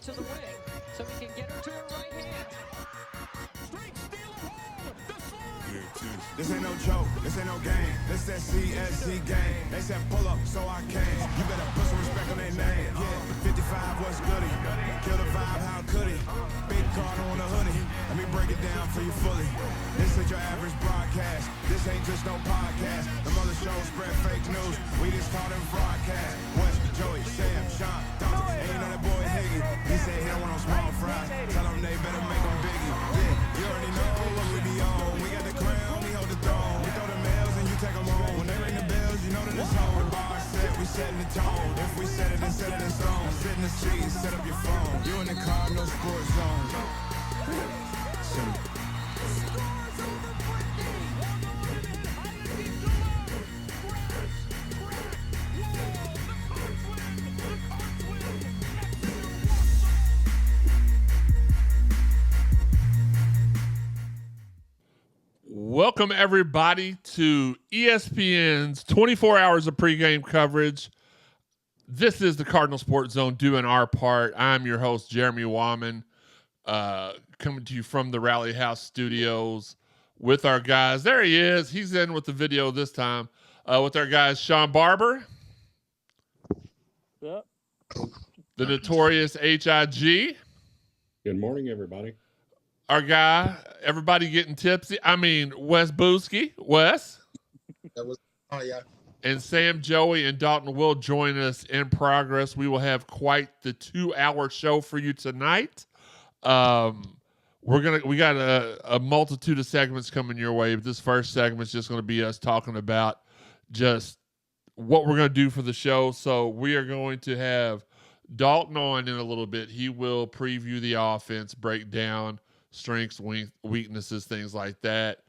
to the wing so he can get her to her right hand. Straight steal of home. The slide. This ain't no joke, this ain't no game. This that CSC game. They said pull up, so I came. You better put some respect on their name. Yeah, 55 was goody. Kill the vibe, how could he? Big Cardinal on the hoodie. Let me break it down for you fully. This ain't your average broadcast. This ain't just no podcast. The other shows spread fake news. We just call them broadcast. Wes, Joey, Sam, Shawn, Dalton. Ain't know that boy Higgy. He said he don't want no small fries. Tell them they better make them biggie. Yeah, you already know what we be on. We got the crown, we hold the throne. We throw the mails and you take them home. When they ring the bells, you know that it's home. The bar set, we setting the tone. If we set it, then set it in stone. Sit in the seat, set up your phone. You in the Cardinal sports zone. Welcome, everybody, to ESPN's 24 hours of pregame coverage. This is the Cardinal Sports Zone doing our part. I'm your host, Jeremy Wahman, coming to you from the Rally House Studios with our guys. There he is. He's in with the video this time with our guys, Shawn Barbour. Yep. The notorious HIG. Good morning, everybody. Our guy, everybody getting tipsy. Wes Booski. Wes. Yeah. And Sam, Joey, and Dalton will join us in progress. We will have quite the 2-hour show for you tonight. We got a multitude of segments coming your way, but this first segment is just going to be us talking about just what we're going to do for the show. So we are going to have Dalton on in a little bit. He will preview the offense, break down strengths, weaknesses, things like that.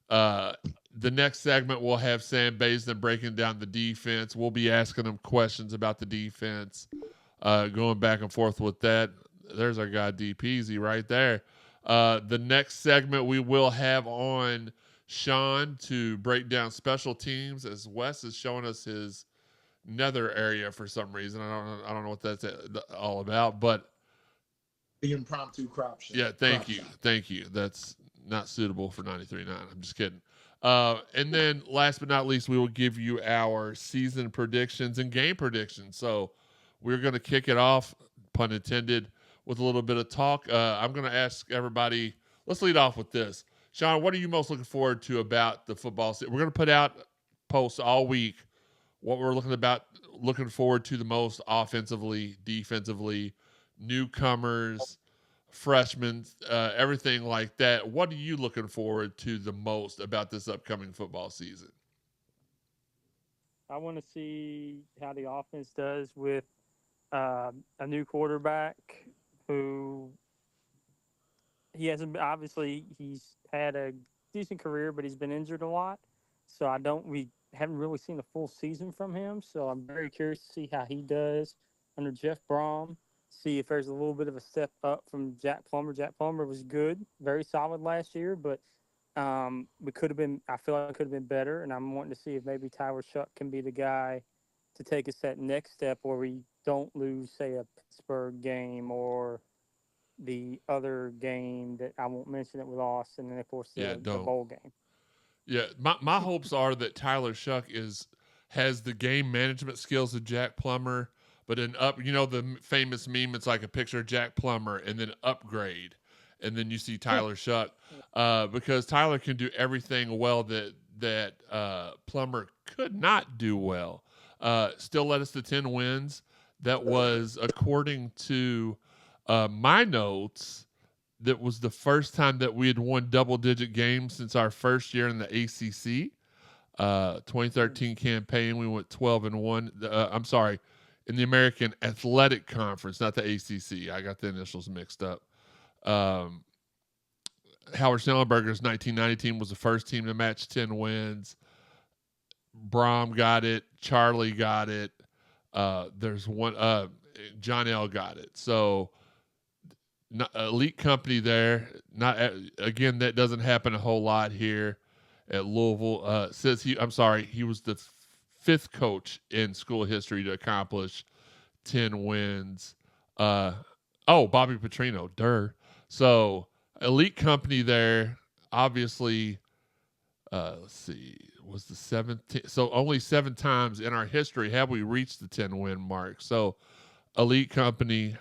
The next segment, we'll have Sam Basden breaking down the defense. We'll be asking him questions about the defense, going back and forth with that. There's our guy, D. Peasy, right there. The next segment, we will have on Shawn to break down special teams, as Wes is showing us his nether area for some reason. I don't know what that's all about, but The impromptu crop shot. yeah, thank you. That's not suitable for 93.9. I'm just kidding. And then last but not least, we will give you our season predictions and game predictions. So we're going to kick it off, pun intended, with a little bit of talk. I'm going to ask everybody, let's lead off with this. Shawn, what are you most looking forward to about the football season? We're going to put out posts all week, what we're looking forward to the most offensively, defensively, newcomers, freshmen, everything like that. What are you looking forward to the most about this upcoming football season? I want to see how the offense does with a new quarterback who he hasn't. Obviously, he's had a decent career, but he's been injured a lot. So we haven't really seen a full season from him. So I'm very curious to see how he does under Jeff Brom. See if there's a little bit of a step up from Jack Plummer. Jack Plummer was good, very solid last year, but we could have been. I feel like it could have been better, and I'm wanting to see if maybe Tyler Shuck can be the guy to take us that next step where we don't lose, say, a Pittsburgh game or the other game that I won't mention it with Austin, and of course the bowl game. Yeah, my hopes are that Tyler Shuck has the game management skills of Jack Plummer. But the famous meme, it's like a picture of Jack Plummer and then upgrade. And then you see Tyler Shuck. Because Tyler can do everything well that Plummer could not do well. Still led us to 10 wins. That was, according to my notes, that was the first time that we had won double-digit games since our first year in the ACC. 2013 campaign, we went 12-1. In the American Athletic Conference, not the ACC. I got the initials mixed up. Howard Schnellenberger's 1990 team was the first team to match 10 wins. Brom got it. Charlie got it. There's one. John L. got it. So, elite company there. Again, that doesn't happen a whole lot here at Louisville. He was the fifth coach in school history to accomplish 10 wins. Oh, Bobby Petrino, So elite company there, obviously. Let's see, was the 17th. So only 7 times in our history have we reached the 10-win mark. So elite company,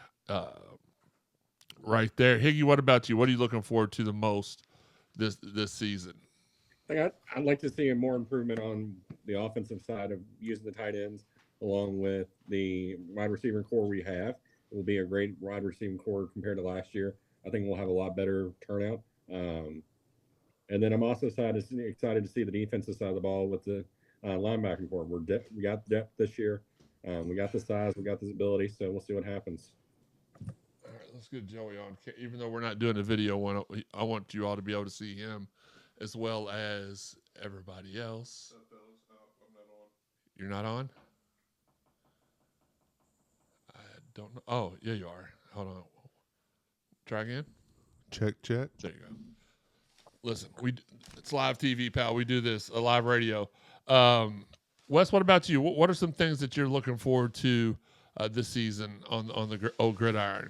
right there. Higgy, what about you? What are you looking forward to the most this season? I'd like to see a more improvement on the offensive side of using the tight ends along with the wide receiver core we have. It will be a great wide receiving core compared to last year. I think we'll have a lot better turnout. And then I'm also excited to see the defensive side of the ball with the linebacking core. We got depth this year. We got the size. We got the ability. So we'll see what happens. All right, let's get Joey on. Even though we're not doing a video one, I want you all to be able to see him as well as everybody else. I'm not on. You're not on? I don't know. Oh, yeah, you are. Hold on. Try again. Check. There you go. Listen, it's live TV, pal. We do this, a live radio. Wes, what about you? What are some things that you're looking forward to this season on the old gridiron?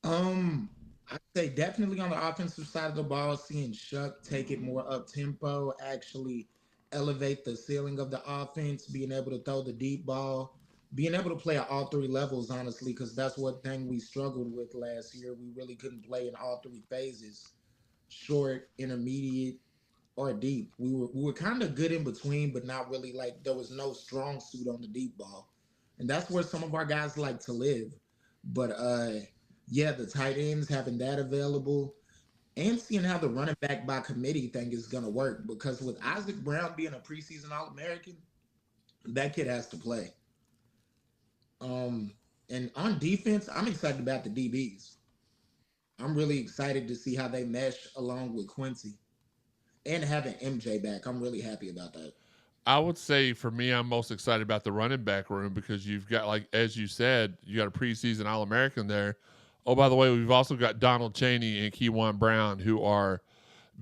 I'd say definitely on the offensive side of the ball, seeing Shuck take it more up tempo, actually elevate the ceiling of the offense, being able to throw the deep ball, being able to play at all 3 levels, honestly, because that's one thing we struggled with last year. We really couldn't play in all 3 phases, short, intermediate, or deep. We were kind of good in between, but not really like there was no strong suit on the deep ball. And that's where some of our guys like to live. But yeah, the tight ends having that available and seeing how the running back by committee thing is going to work, because with Isaac Brown being a preseason All-American, that kid has to play. And on defense, I'm excited about the DBs. I'm really excited to see how they mesh along with Quincy and having MJ back. I'm really happy about that. I would say for me, I'm most excited about the running back room because you've got, like, as you said, you got a preseason All-American there. Oh, by the way, we've also got Donald Chaney and Keywan Brown, who are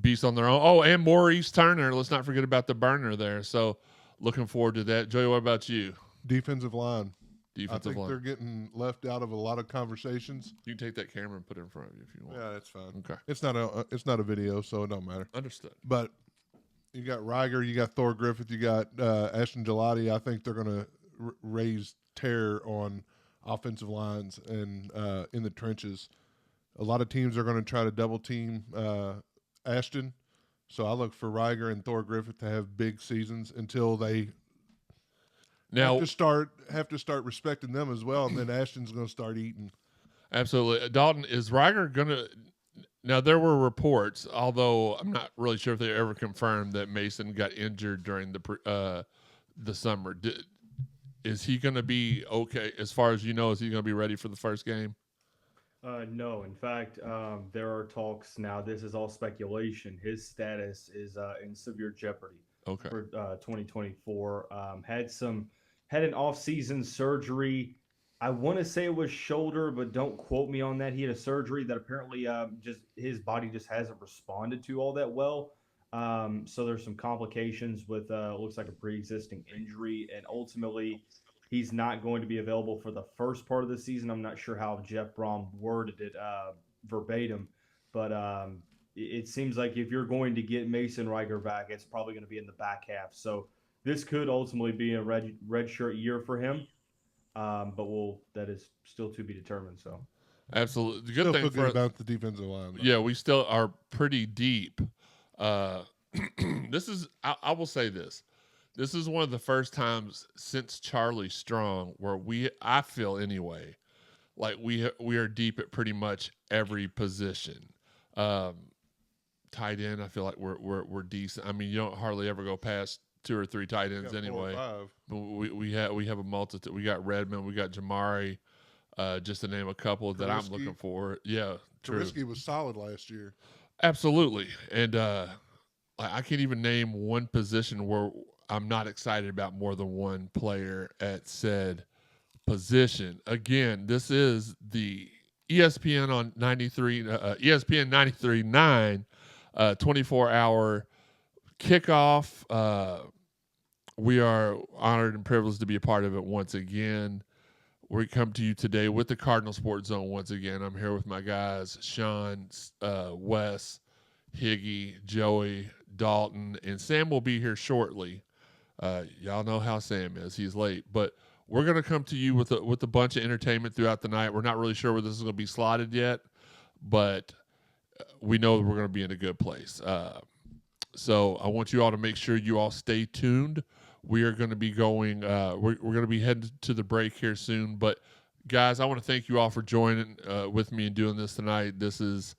beasts on their own. Oh, and Maurice Turner. Let's not forget about the burner there. So looking forward to that. Joey, what about you? Defensive line. Defensive I think line. they're getting left out of a lot of conversations. You can take that camera and put it in front of you if you want. Yeah, that's fine. Okay. It's not a video, so it don't matter. Understood. But you got Riger, you got Thor Griffith, you got Ashton Gelati. I think they're going to raise terror on offensive lines and in the trenches. A lot of teams are going to try to double team Ashton. So I look for Riger and Thor Griffith to have big seasons until they have to start respecting them as well, and then Ashton's going to start eating. Absolutely. Dalton, is Riger going to – now, there were reports, although I'm not really sure if they ever confirmed that Mason got injured during the summer. Is he going to be okay? As far as you know, is he going to be ready for the first game? No. In fact, there are talks now. This is all speculation. His status is in severe jeopardy for 2024. Had an off-season surgery. I want to say it was shoulder, but don't quote me on that. He had a surgery that apparently just his body just hasn't responded to all that well. So there's some complications with looks like a pre-existing injury, and ultimately he's not going to be available for the first part of the season. I'm not sure how Jeff Brom worded it verbatim, but it seems like if you're going to get Mason Riger back, it's probably going to be in the back half. So this could ultimately be a red shirt year for him, but that is still to be determined. So, absolutely, the good still thing for about the defensive line. Though. Yeah, we still are pretty deep. This is, I will say this. This is one of the first times since Charlie Strong where I feel anyway, like we are deep at pretty much every position. Tight end, I feel like we're decent. I mean, you don't hardly ever go past 2 or 3 tight ends anyway. 4 or 5. But we have a multitude. We got Redmond, we got Jamari, just to name a couple that I'm looking for. Yeah, Trubisky was solid last year. Absolutely, and I can't even name one position where I'm not excited about more than one player at said position. Again, this is the ESPN on 93, ESPN 93.9, 24-hour kickoff. We are honored and privileged to be a part of it once again. We come to you today with the Cardinal Sports Zone once again. I'm here with my guys, Shawn, Wes, Higgy, Joey, Dalton, and Sam will be here shortly. Y'all know how Sam is. He's late. But we're going to come to you with a bunch of entertainment throughout the night. We're not really sure where this is going to be slotted yet, but we know we're going to be in a good place. So I want you all to make sure you all stay tuned. We are going to be going, we're going to be heading to the break here soon. But, guys, I want to thank you all for joining with me and doing this tonight. This is,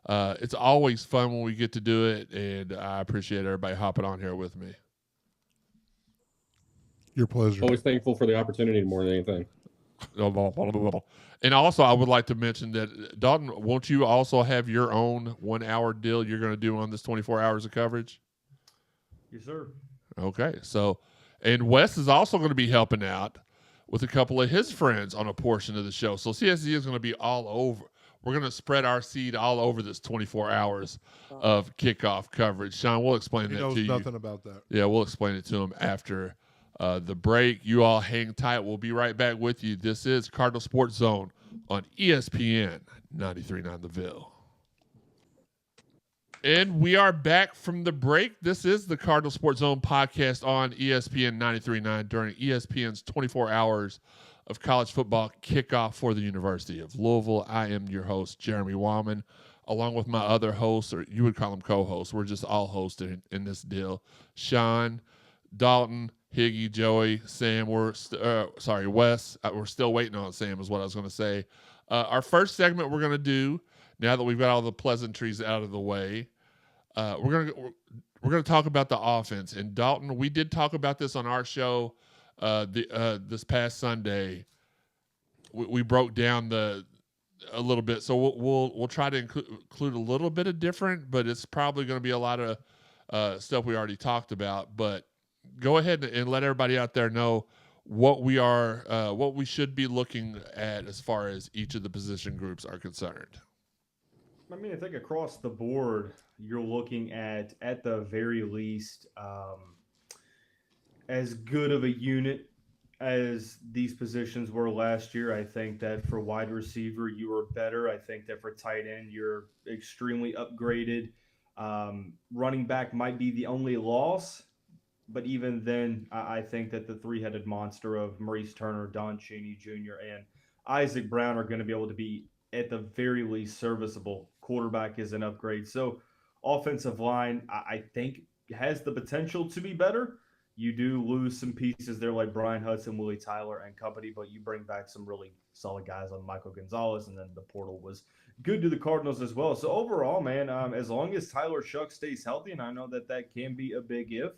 it's always fun when we get to do it, and I appreciate everybody hopping on here with me. Your pleasure. Always thankful for the opportunity more than anything. And also, I would like to mention that, Dalton, won't you also have your own 1 hour deal you're going to do on this 24 hours of coverage? Yes, sir. Okay. So, and Wes is also going to be helping out with a couple of his friends on a portion of the show. So CSZ is going to be all over. We're going to spread our seed all over this 24 hours of kickoff coverage. Shawn, we'll explain that to you. He knows nothing about that. Yeah, we'll explain it to him after the break. You all hang tight. We'll be right back with you. This is Cardinal Sports Zone on ESPN 93.9 The Ville. And we are back from the break. This is the Cardinal Sports Zone podcast on ESPN 93.9 during ESPN's 24 hours of college football kickoff for the University of Louisville. I am your host, Jeremy Wahman, along with my other hosts, or you would call them co-hosts. We're just all hosted in this deal. Shawn, Dalton, Higgy, Joey, Sam, Wes. We're still waiting on Sam is what I was going to say. Our first segment we're going to do, now that we've got all the pleasantries out of the way, we're going to talk about the offense. And Dalton, we did talk about this on our show this past Sunday. We broke down a little bit, so we'll try to include a little bit of different, but it's probably going to be a lot of stuff we already talked about. But go ahead and let everybody out there know what we should be looking at as far as each of the position groups are concerned. I mean, I think across the board, you're looking at the very least, as good of a unit as these positions were last year. I think that for wide receiver, you are better. I think that for tight end, you're extremely upgraded. Running back might be the only loss, but even then, I think that the three-headed monster of Maurice Turner, Don Cheney Jr., and Isaac Brown are going to be able to be, at the very least, serviceable. Quarterback is an upgrade. So offensive line, I think, has the potential to be better. You do lose some pieces there like Brian Hudson, Willie Tyler, and company, but you bring back some really solid guys on Michael Gonzalez, and then the portal was good to the Cardinals as well. So overall, man, as long as Tyler Shuck stays healthy, and I know that can be a big if,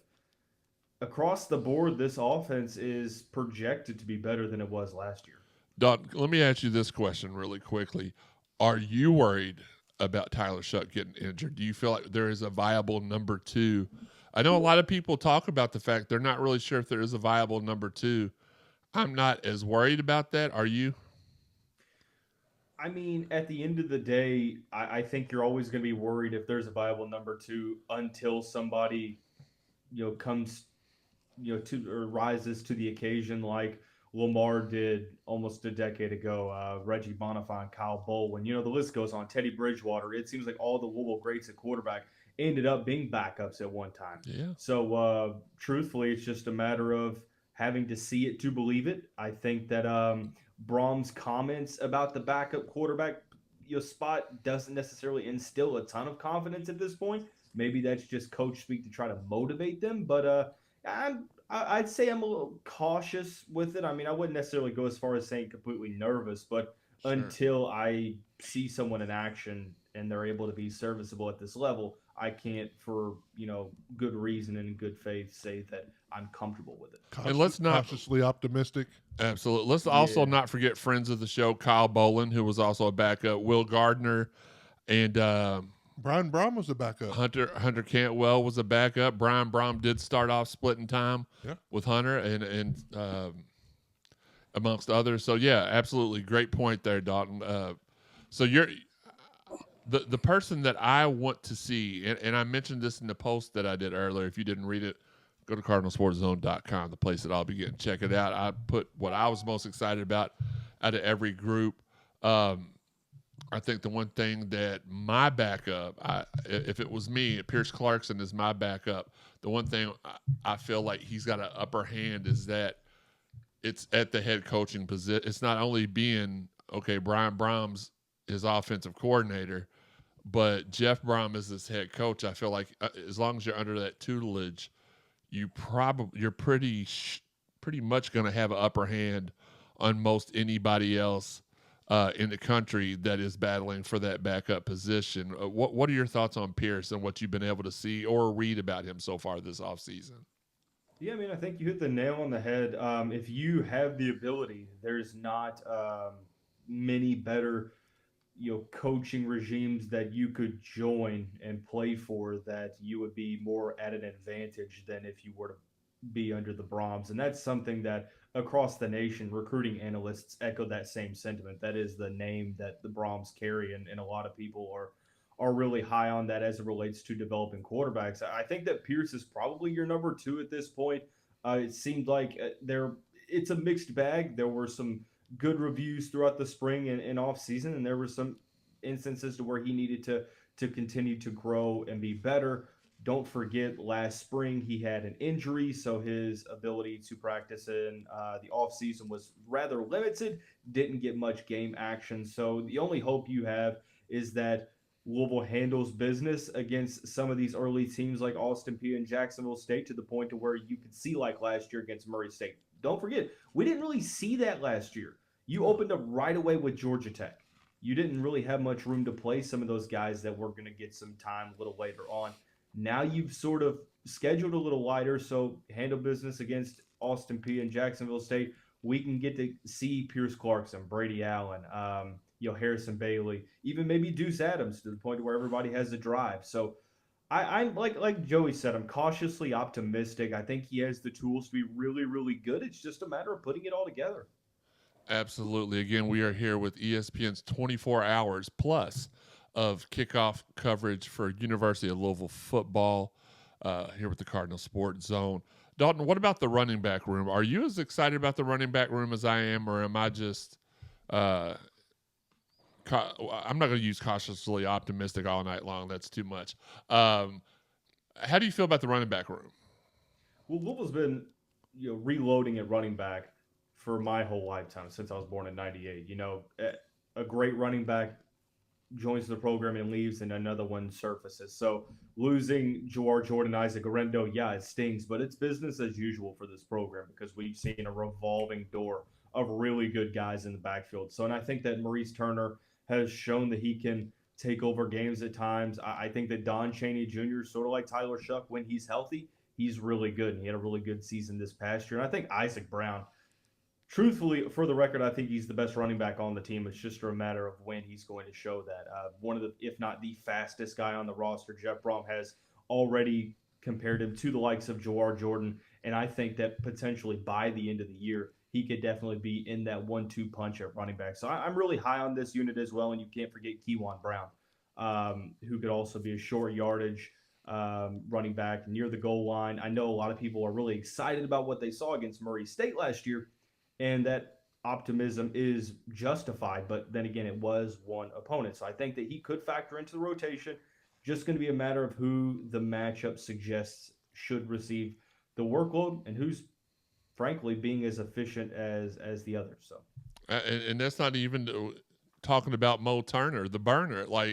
across the board, this offense is projected to be better than it was last year. Don, let me ask you this question really quickly. Are you worried about Tyler Shuck getting injured? Do you feel like there is a viable number two? I know a lot of people talk about the fact they're not really sure if there is a viable number two. I'm not as worried about that. Are you? I mean, at the end of the day, I think you're always going to be worried if there's a viable number two until somebody, comes, to or rises to the occasion like Lamar did almost a decade ago. Reggie Bonifant, Kyle Bolin, the list goes on. Teddy Bridgewater. It seems like all the Louisville greats at quarterback ended up being backups at one time. Yeah. So truthfully, it's just a matter of having to see it to believe it. I think that Brom's comments about the backup quarterback spot doesn't necessarily instill a ton of confidence at this point. Maybe that's just coach speak to try to motivate them. But I'd say I'm a little cautious with it. I mean, I wouldn't necessarily go as far as saying completely nervous, but sure, until I see someone in action and they're able to be serviceable at this level, I can't, for good reason and in good faith, say that I'm comfortable with it. And let's not cautiously optimistic. Absolutely. Let's also not forget friends of the show, Kyle Bolin, who was also a backup, Will Gardner, and Brian Brom was a backup. Hunter Cantwell was a backup. Brian Brom did start off splitting time with Hunter and amongst others. So yeah, absolutely, great point there, Dalton. So you're the person that I want to see, and I mentioned this in the post that I did earlier. If you didn't read it, go to cardinalsportszone.com, the place that I'll be getting. Check it out. I put what I was most excited about out of every group. I think the one thing that my backup, if it was me, Pierce Clarkson is my backup. The one thing I feel like he's got an upper hand is that it's at the head coaching position. It's not only being, okay, Brian Brahms is offensive coordinator, but Jeff Brom is his head coach. I feel like as long as you're under that tutelage, you're pretty much going to have an upper hand on most anybody else in the country that is battling for that backup position. What are your thoughts on Pierce and what you've been able to see or read about him so far this offseason? Yeah, I mean, I think you hit the nail on the head. If you have the ability, there's not many better, coaching regimes that you could join and play for that you would be more at an advantage than if you were to be under the Brahms. And that's something that across the nation, recruiting analysts echo that same sentiment. That is the name that the Brahms carry, and a lot of people are really high on that as it relates to developing quarterbacks. I think that Pierce is probably your number 2 at this point. It seemed like it's a mixed bag. There were some good reviews throughout the spring and off season, and there were some instances to where he needed to continue to grow and be better. Don't forget, last spring he had an injury, so his ability to practice in the offseason was rather limited, didn't get much game action. So the only hope you have is that Louisville handles business against some of these early teams like Austin Peay and Jacksonville State to the point to where you could see like last year against Murray State. Don't forget, we didn't really see that last year. You opened up right away with Georgia Tech. You didn't really have much room to play some of those guys that were going to get some time a little later on. Now you've sort of scheduled a little lighter, so handle business against Austin Peay and Jacksonville State. We can get to see Pierce Clarkson, Brady Allen, Harrison Bailey, even maybe Deuce Adams to the point where everybody has a drive. So I'm like Joey said, I'm cautiously optimistic. I think he has the tools to be really, really good. It's just a matter of putting it all together. Absolutely. Again, we are here with ESPN's 24 hours plus of kickoff coverage for University of Louisville football here with the Cardinal Sports Zone. Dalton, what about the running back room? Are you as excited about the running back room as I am, or am I just I'm not going to use cautiously optimistic all night long. That's too much. How do you feel about the running back room? Well, Louisville's been reloading at running back for my whole lifetime since I was born in '98. A great running back joins the program and leaves, and another one surfaces. So losing Jawar Jordan, Isaac Arendo, yeah, it stings, but it's business as usual for this program because we've seen a revolving door of really good guys in the backfield. So, and I think that Maurice Turner has shown that he can take over games at times. I think that Don Chaney Jr. is sort of like Tyler Shuck when he's healthy. He's really good, and he had a really good season this past year. And I think Isaac Brown, truthfully, for the record, I think he's the best running back on the team. It's just a matter of when he's going to show that. One of the, if not the fastest guy on the roster, Jeff Brom has already compared him to the likes of Jawar Jordan, and I think that potentially by the end of the year, he could definitely be in that 1-2 punch at running back. So I'm really high on this unit as well, and you can't forget Keywan Brown, who could also be a short yardage running back near the goal line. I know a lot of people are really excited about what they saw against Murray State last year, and that optimism is justified, but then again, it was one opponent. So I think that he could factor into the rotation. Just going to be a matter of who the matchup suggests should receive the workload and who's, frankly, being as efficient as the others. So, and that's not even talking about Mo Turner, the burner. Like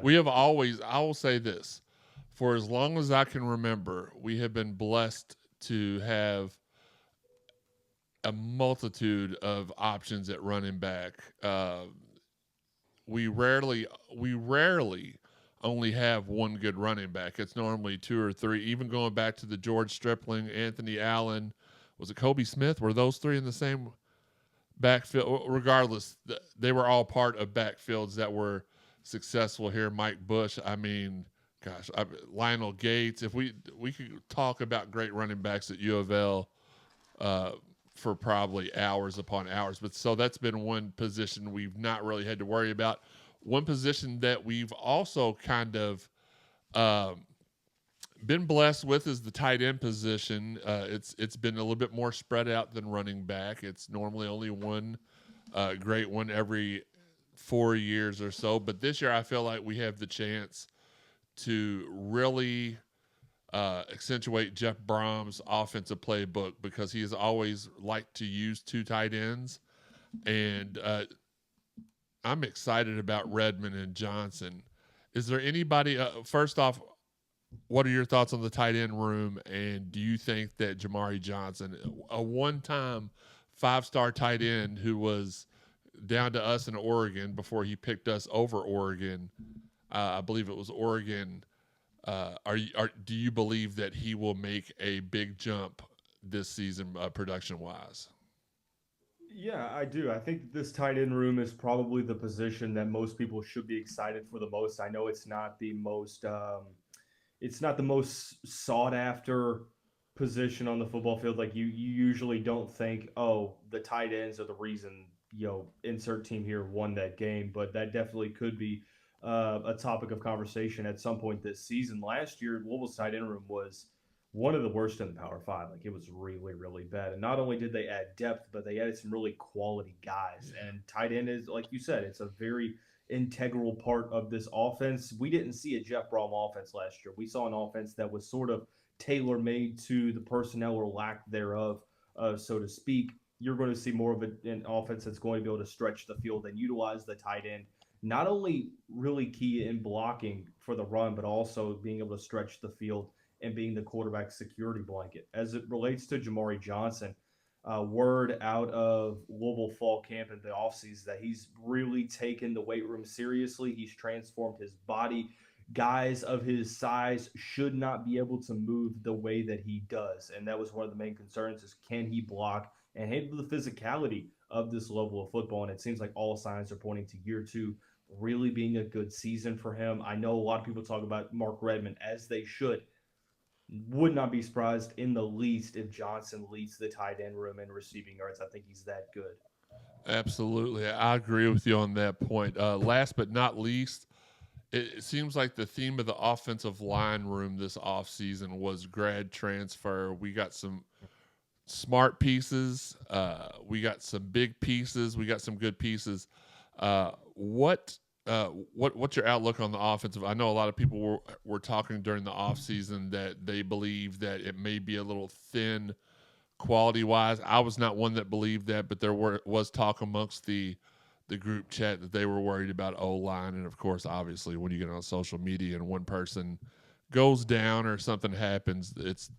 we have always, I will say this, for as long as I can remember, we have been blessed to have a multitude of options at running back. We rarely only have one good running back. It's normally 2 or 3. Even going back to the George Stripling, Anthony Allen, was it Kobe Smith? Were those 3 in the same backfield? Regardless, they were all part of backfields that were successful here. Mike Bush, I mean, gosh, Lionel Gates. If we could talk about great running backs at U of L for probably hours upon hours. But so that's been one position we've not really had to worry about. One position that we've also kind of been blessed with is the tight end position. It's been a little bit more spread out than running back. It's normally only one great one every 4 years or so. But this year, I feel like we have the chance to really accentuate Jeff Brom's offensive playbook, because he has always liked to use 2 tight ends. And I'm excited about Redmond and Johnson. Is there anybody, first off, what are your thoughts on the tight end room? And do you think that Jamari Johnson, a one-time 5-star tight end who was down to us in Oregon before he picked us over Oregon, I believe it was Oregon, do you believe that he will make a big jump this season production-wise? Yeah, I do. I think this tight end room is probably the position that most people should be excited for the most. I know it's not the most sought after position on the football field. Like you usually don't think, oh, the tight ends are the reason, insert team here won that game, but that definitely could be a topic of conversation at some point this season. Last year, Louisville's tight end room was one of the worst in the Power 5. Like, it was really, really bad. And not only did they add depth, but they added some really quality guys. And tight end is, like you said, it's a very integral part of this offense. We didn't see a Jeff Brom offense last year. We saw an offense that was sort of tailor-made to the personnel or lack thereof, so to speak. You're going to see more of an offense that's going to be able to stretch the field and utilize the tight end, not only really key in blocking for the run, but also being able to stretch the field and being the quarterback security blanket. As it relates to Jamari Johnson, word out of Louisville fall camp in the offseason that he's really taken the weight room seriously. He's transformed his body. Guys of his size should not be able to move the way that he does. And that was one of the main concerns, is can he block and handle the physicality of this level of football? And it seems like all signs are pointing to year 2 really being a good season for him. I know a lot of people talk about Mark Redmond, as they should. Would not be surprised in the least if Johnson leads the tight end room in receiving yards. I think he's that good. Absolutely. I agree with you on that point. Last but not least, it seems like the theme of the offensive line room this offseason was grad transfer. We got some smart pieces. We got some big pieces. We got some good pieces. What's your outlook on the offensive? I know a lot of people were talking during the offseason that they believe that it may be a little thin quality-wise. I was not one that believed that, but there was talk amongst the group chat that they were worried about O-line. And, of course, obviously, when you get on social media and one person goes down or something happens, it's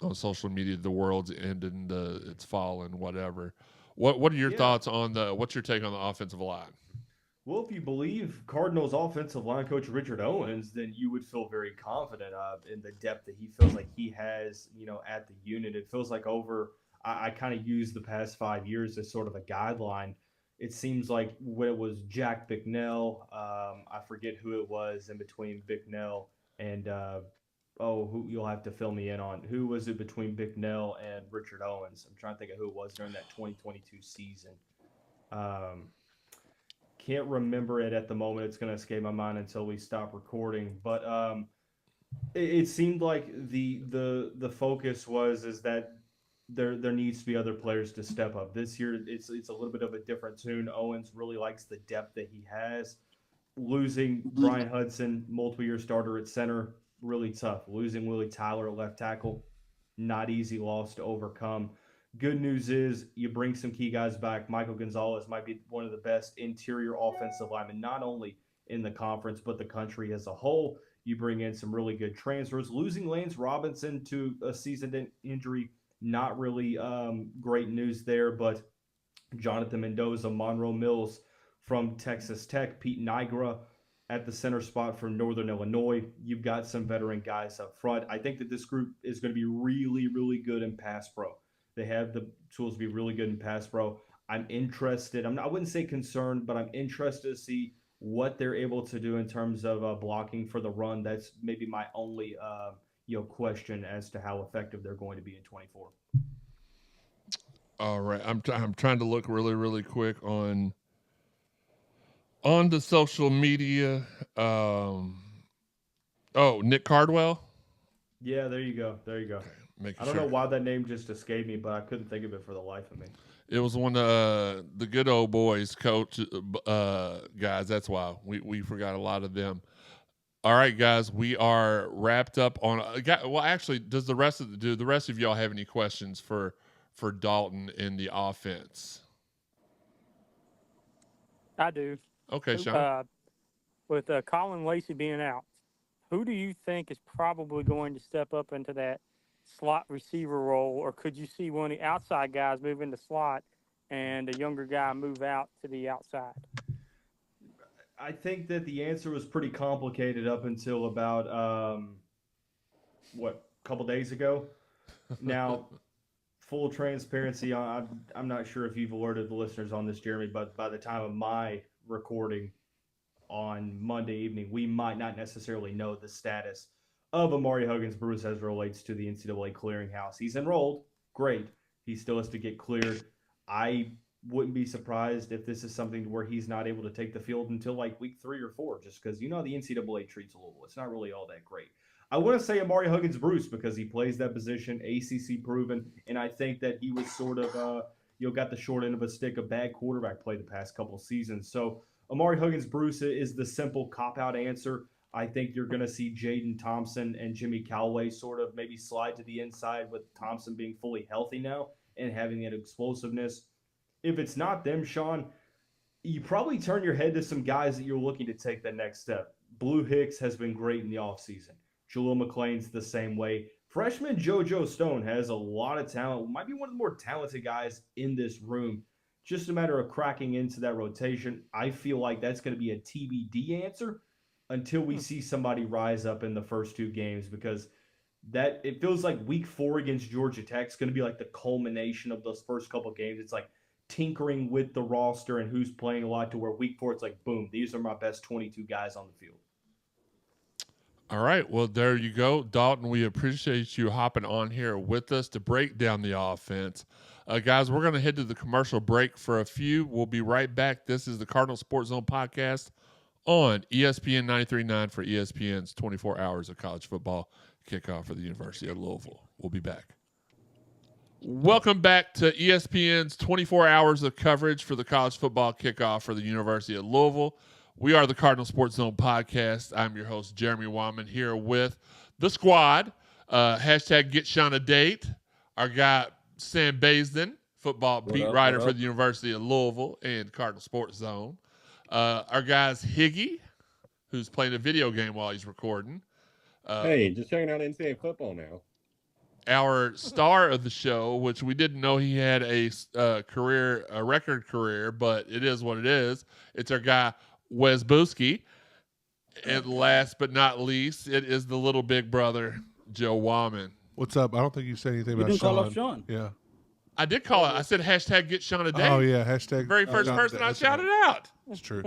on social media, the world's ending, it's falling, whatever. What are your thoughts on what's your take on the offensive line? Well, if you believe Cardinals offensive line coach Richard Owens, then you would feel very confident in the depth that he feels like he has, at the unit. It feels like I kind of use the past 5 years as sort of a guideline. It seems like when it was Jack Bicknell, I forget who it was in between Bicknell and, who you'll have to fill me in on. Who was it between Bicknell and Richard Owens? I'm trying to think of who it was during that 2022 season. Can't remember it at the moment. It's going to escape my mind until we stop recording. But it seemed like the focus is that there needs to be other players to step up. This year, it's a little bit of a different tune. Owens really likes the depth that he has. Losing Brian Hudson, multiple-year starter at center, really tough. Losing Willie Tyler at left tackle, not easy loss to overcome. Good news is you bring some key guys back. Michael Gonzalez might be one of the best interior offensive linemen, not only in the conference, but the country as a whole. You bring in some really good transfers. Losing Lance Robinson to a season injury, not really great news there, but Jonathan Mendoza, Monroe Mills from Texas Tech, Pete Nigra at the center spot from Northern Illinois. You've got some veteran guys up front. I think that this group is going to be really, really good in pass pro. They have the tools to be really good in pass pro. I'm interested. I wouldn't say concerned, but I'm interested to see what they're able to do in terms of blocking for the run. That's maybe my only question as to how effective they're going to be in 24. All right, I'm trying to look really, really quick on the social media. Nick Cardwell. Yeah, there you go. There you go. Okay, I don't know why that name just escaped me, but I couldn't think of it for the life of me. It was one of the good old boys coach guys. That's why we forgot a lot of them. All right, guys, we are wrapped up on. Well, actually, do the rest of y'all have any questions for Dalton in the offense? I do. Okay, Shawn. With Colin Lacey being out, who do you think is probably going to step up into that slot receiver role, or could you see one of the outside guys move into slot and a younger guy move out to the outside? I think that the answer was pretty complicated up until about a couple days ago. Now, full transparency, I'm not sure if you've alerted the listeners on this, Jeremy, but by the time of my recording on Monday evening, we might not necessarily know the status of Amari Huggins-Bruce as relates to the NCAA clearinghouse. He's enrolled, great. He still has to get cleared. I wouldn't be surprised if this is something where he's not able to take the field until like week 3 or 4, just because the NCAA treats Louisville. It's not really all that great. I want to say Amari Huggins-Bruce because he plays that position, ACC proven, and I think that he was sort of got the short end of a stick of bad quarterback play the past couple of seasons. So Amari Huggins-Bruce is the simple cop-out answer. I think you're going to see Jaden Thompson and Jimmy Callaway sort of maybe slide to the inside with Thompson being fully healthy now and having that explosiveness. If it's not them, Shawn, you probably turn your head to some guys that you're looking to take that next step. Blue Hicks has been great in the offseason. Jaleel McClain's the same way. Freshman JoJo Stone has a lot of talent. Might be one of the more talented guys in this room. Just a matter of cracking into that rotation. I feel like that's going to be a TBD answer until we see somebody rise up in the first 2 games, because that it feels like week 4 against Georgia Tech is going to be like the culmination of those first couple of games. It's like tinkering with the roster and who's playing a lot, to where week 4 it's like, boom, these are my best 22 guys on the field. All right, well, there you go. Dalton, we appreciate you hopping on here with us to break down the offense. Guys, we're going to head to the commercial break for a few. We'll be right back. This is the Cardinal Sports Zone podcast on ESPN 93.9 for ESPN's 24 hours of college football kickoff for the University of Louisville. We'll be back. Welcome back to ESPN's 24 hours of coverage for the college football kickoff for the University of Louisville. We are the Cardinal Sports Zone podcast. I'm your host, Jeremy Wahman, here with the squad. Hashtag Get Shawn a Date. Our guy, Sam Basden, football beat writer for the University of Louisville and Cardinal Sports Zone. Our guy's Higgy, who's playing a video game while he's recording. Hey, just checking out NCAA football now. Our star of the show, which we didn't know he had a record career, but it is what it is. It's our guy, Wes Keyes. And last but not least, it is the little big brother, Joe Wahman. What's up? I don't think you said anything about Shawn. Call up Shawn. Yeah. I did call it. I said hashtag Get Shawn a Date. Oh, yeah. Hashtag. Very first person I shouted out. It's true.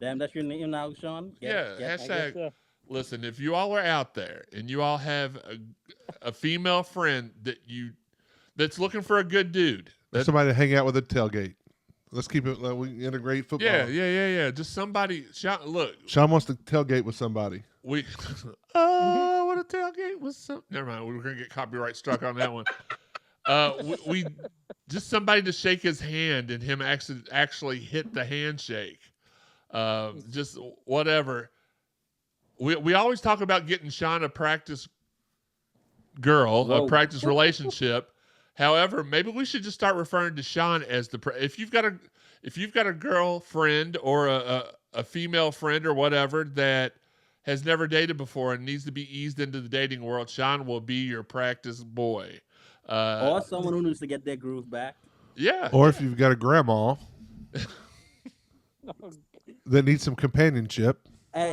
Damn, that's your name now, Shawn? Yeah, hashtag. Listen, if you all are out there and you all have a female friend that's looking for a good dude. Somebody to hang out with a tailgate. Let's keep it. We integrate football. Yeah. Just somebody. Look, Shawn wants to tailgate with somebody. What a tailgate with some. Never mind. We're gonna get copyright struck on that one. We just somebody to shake his hand and him actually hit the handshake. Just whatever. We always talk about getting Shawn a practice girl, a practice relationship. However, maybe we should just start referring to Shawn as if you've got a girlfriend or a female friend or whatever that has never dated before and needs to be eased into the dating world, Shawn will be your practice boy. Or someone who needs to get their groove back. Yeah. Or if you've got a grandma that needs some companionship. Hey,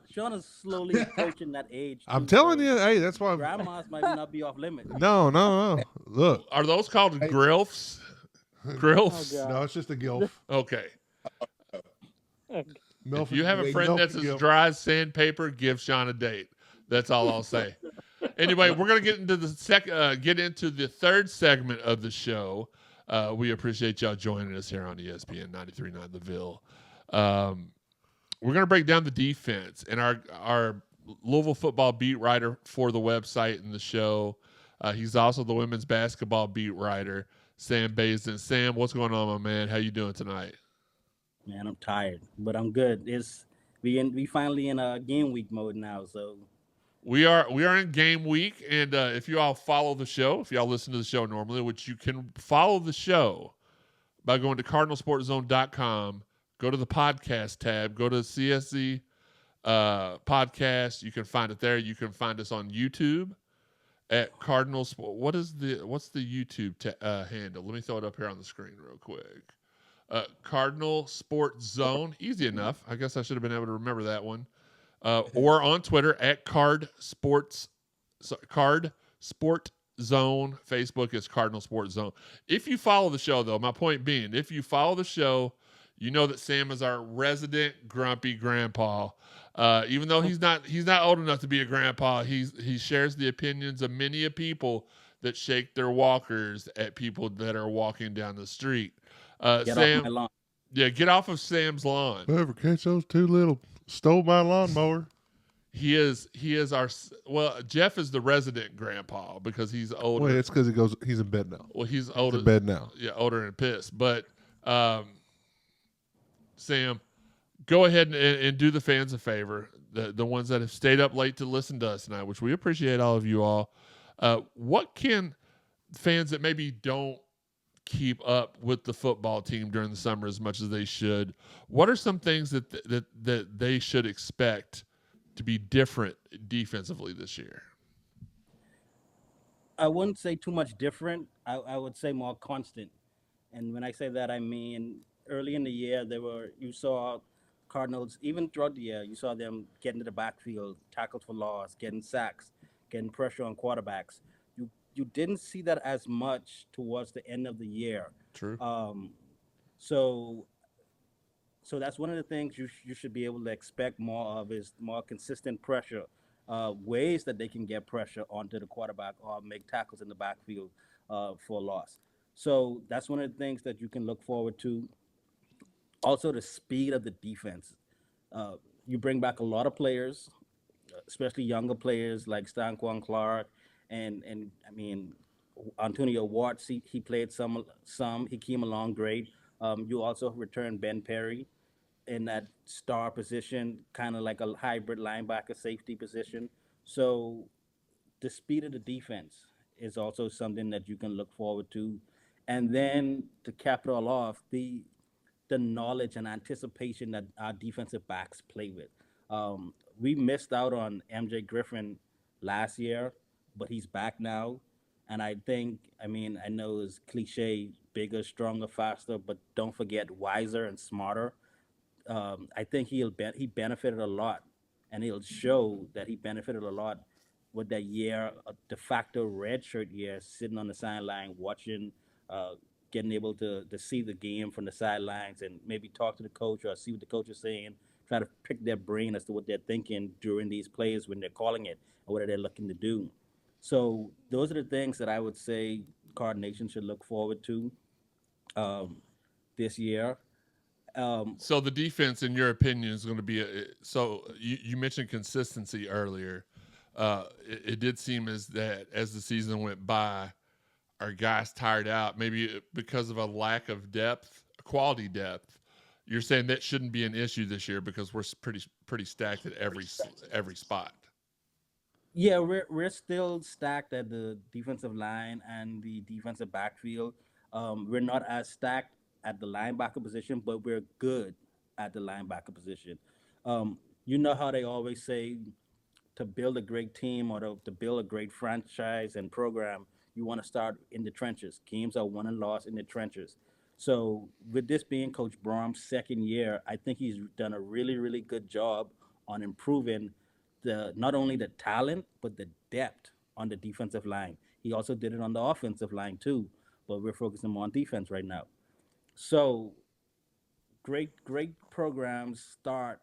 Shawn is slowly approaching that age. I'm telling you, hey, that's why grandmas might not be off limits. No. Look, are those called grilfs? Grilfs? Oh, no, it's just a gilf. Okay. If you have a friend that's as dry as sandpaper, give Shawn a date. That's all I'll say. Anyway, we're gonna get into the third segment of the show. We appreciate y'all joining us here on ESPN 93.9 The Ville. We're going to break down the defense, and our Louisville football beat writer for the website and the show. He's also the women's basketball beat writer, Sam Basden. Sam, what's going on, my man? How you doing tonight? Man, I'm tired, but I'm good. We finally in a game week mode now, so we are in game week, and if you all follow the show, if y'all listen to the show normally, which you can follow the show by going to cardinalsportzone.com, go to the podcast tab, go to CSZ podcast. You can find it there. You can find us on YouTube at Cardinals. What's the YouTube handle? Let me throw it up here on the screen real quick. Cardinal Sports Zone. Easy enough. I guess I should have been able to remember that one. Or on Twitter at Card Sport Zone. Facebook is Cardinal Sports Zone. If you follow the show, though, my point being, if you follow the show, you know that Sam is our resident grumpy grandpa. Even though he's not old enough to be a grandpa, he shares the opinions of many a people that shake their walkers at people that are walking down the street. get Sam, off my lawn. yeah, get off of Sam's lawn. Whoever catch those two little stole my lawnmower. He is Jeff is the resident grandpa because he's older. Well, it's because he's in bed now. Well, he's older. He's in bed now. Yeah, older and pissed. But Sam, go ahead and do the fans a favor. The ones that have stayed up late to listen to us tonight, which we appreciate all of you all. What can fans that maybe don't keep up with the football team during the summer as much as they should, what are some things that they should expect to be different defensively this year? I wouldn't say too much different. I would say more constant. And when I say that, I mean early in the year you saw Cardinals, even throughout the year, you saw them getting to the backfield, tackles for loss, getting sacks, getting pressure on quarterbacks. You didn't see that as much towards the end of the year. True. So that's one of the things you should be able to expect more of is more consistent pressure, ways that they can get pressure onto the quarterback or make tackles in the backfield for a loss. So that's one of the things that you can look forward to. Also, the speed of the defense. You bring back a lot of players, especially younger players like Stanquan Clark, and I mean Antonio Watts. He played some. He came along great. You also return Ben Perry in that star position, kind of like a hybrid linebacker safety position. So the speed of the defense is also something that you can look forward to. And then to cap it all off, the knowledge and anticipation that our defensive backs play with. We missed out on MJ Griffin last year, but he's back now. And I know it's cliche, bigger, stronger, faster, but don't forget wiser and smarter. I think he benefited a lot, and he'll show that he benefited a lot with that year, a de facto redshirt year, sitting on the sideline watching, getting able to see the game from the sidelines and maybe talk to the coach or see what the coach is saying, try to pick their brain as to what they're thinking during these plays when they're calling it or what they're looking to do. So those are the things that I would say Card Nation should look forward to this year. So the defense, in your opinion, is going to be you mentioned consistency earlier. It did seem as the season went by, our guys tired out, maybe because of a lack of depth, quality depth. You're saying that shouldn't be an issue this year because we're pretty stacked at every spot. Yeah, we're still stacked at the defensive line and the defensive backfield. We're not as stacked at the linebacker position, but we're good at the linebacker position. You know how they always say to build a great team or to build a great franchise and program, you want to start in the trenches. Games are won and lost in the trenches. So with this being Coach Brom's second year, I think he's done a really, really good job on improving not only the talent, but the depth on the defensive line. He also did it on the offensive line too, but we're focusing more on defense right now. So great programs start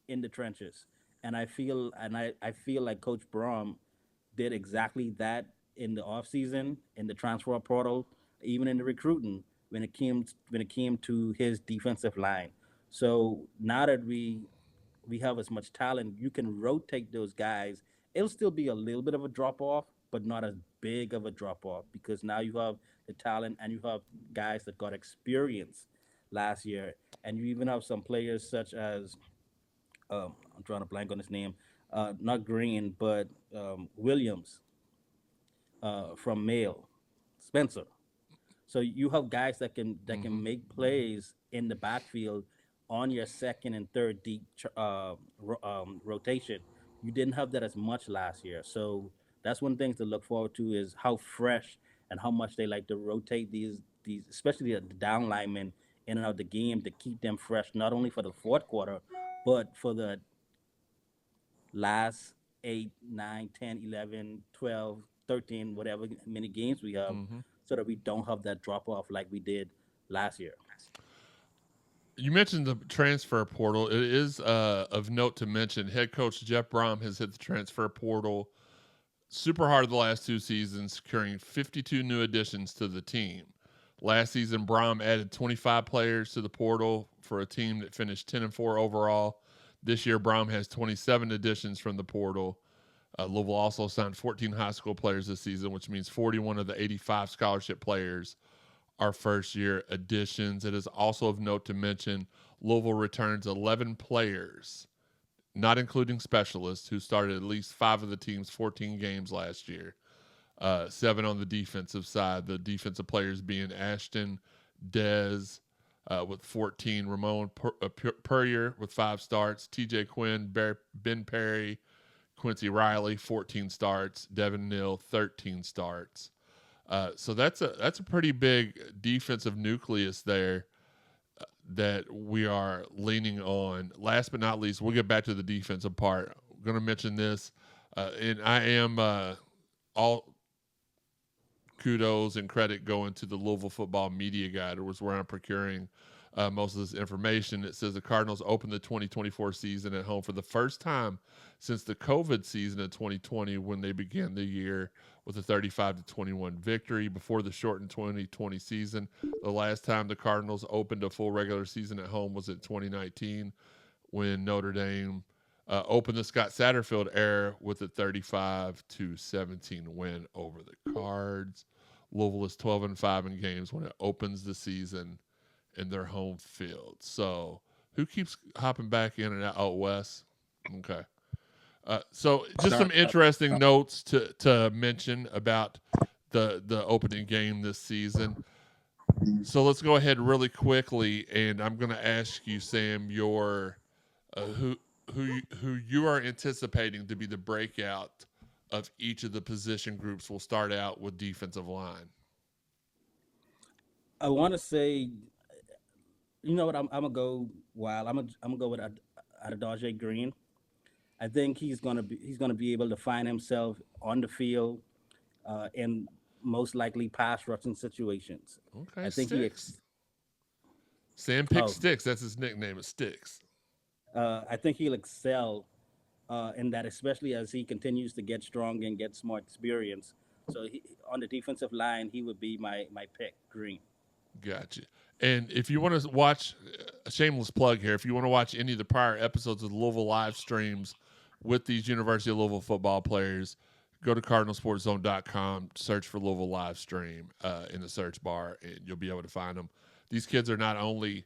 in the trenches. And I feel like Coach Brom did exactly that in the offseason, in the transfer portal, even in the recruiting when it came to his defensive line. So now that we we have as much talent. You can rotate those guys. It'll still be a little bit of a drop off, but not as big of a drop off because now you have the talent and you have guys that got experience last year, and you even have some players such as I'm drawing a blank on his name, not Green, but Williams from Mail, Spencer. So you have guys that can make plays in the backfield on your second and third deep rotation. You didn't have that as much last year, so that's one thing to look forward to is how fresh and how much they like to rotate these especially the down linemen in and out of the game to keep them fresh, not only for the fourth quarter, but for the last 8, 9, 10, 11, 12, 13, whatever many games we have, so that we don't have that drop off like we did last year. You mentioned the transfer portal. It is of note to mention head coach Jeff Brom has hit the transfer portal super hard the last 2 seasons, securing 52 new additions to the team. Last season, Brom added 25 players to the portal for a team that finished 10-4 overall. This year, Brom has 27 additions from the portal. Louisville also signed 14 high school players this season, which means 41 of the 85 scholarship players are first-year additions. It is also of note to mention Louisville returns 11 players, not including specialists, who started at least 5 of the team's 14 games last year. 7 on the defensive side. The defensive players being Ashton, Dez with 14, Ramon Purrier with 5 starts, TJ Quinn, Ben Perry, Quincy Riley, 14 starts, Devin Neal, 13 starts. So that's a pretty big defensive nucleus there that we are leaning on. Last but not least, we'll get back to the defensive part. I'm going to mention this, and I am all kudos and credit going to the Louisville Football Media Guide. It was where I'm procuring most of this information. It says the Cardinals opened the 2024 season at home for the first time since the COVID season of 2020, when they began the year with a 35-21 victory. Before the shortened 2020 season, the last time the Cardinals opened a full regular season at home was in 2019, when Notre Dame opened the Scott Satterfield era with a 35-17 win over the Cards. Louisville is 12-5 in games when it opens the season in their home field. So who keeps hopping back in and out? Wes? Okay. So just some interesting notes to mention about the opening game this season. So let's go ahead really quickly, and I'm going to ask you, Sam, your who you are anticipating to be the breakout of each of the position groups. We'll start out with defensive line. I want to say, you know what? I'm gonna go wild. I'm gonna go with Adonijah Green. I think he's gonna be able to find himself on the field, in most likely pass rushing situations. Okay, I think Sticks. Sam picks Sticks. That's his nickname. It's Sticks. I think he'll excel in that, especially as he continues to get strong and gets more experience. So on the defensive line, he would be my pick, Green. Gotcha. And if you want to watch, a shameless plug here, if you want to watch any of the prior episodes of the Louisville live streams with these University of Louisville football players, go to cardinalsportszone.com, search for Louisville live stream in the search bar, and you'll be able to find them. These kids are not only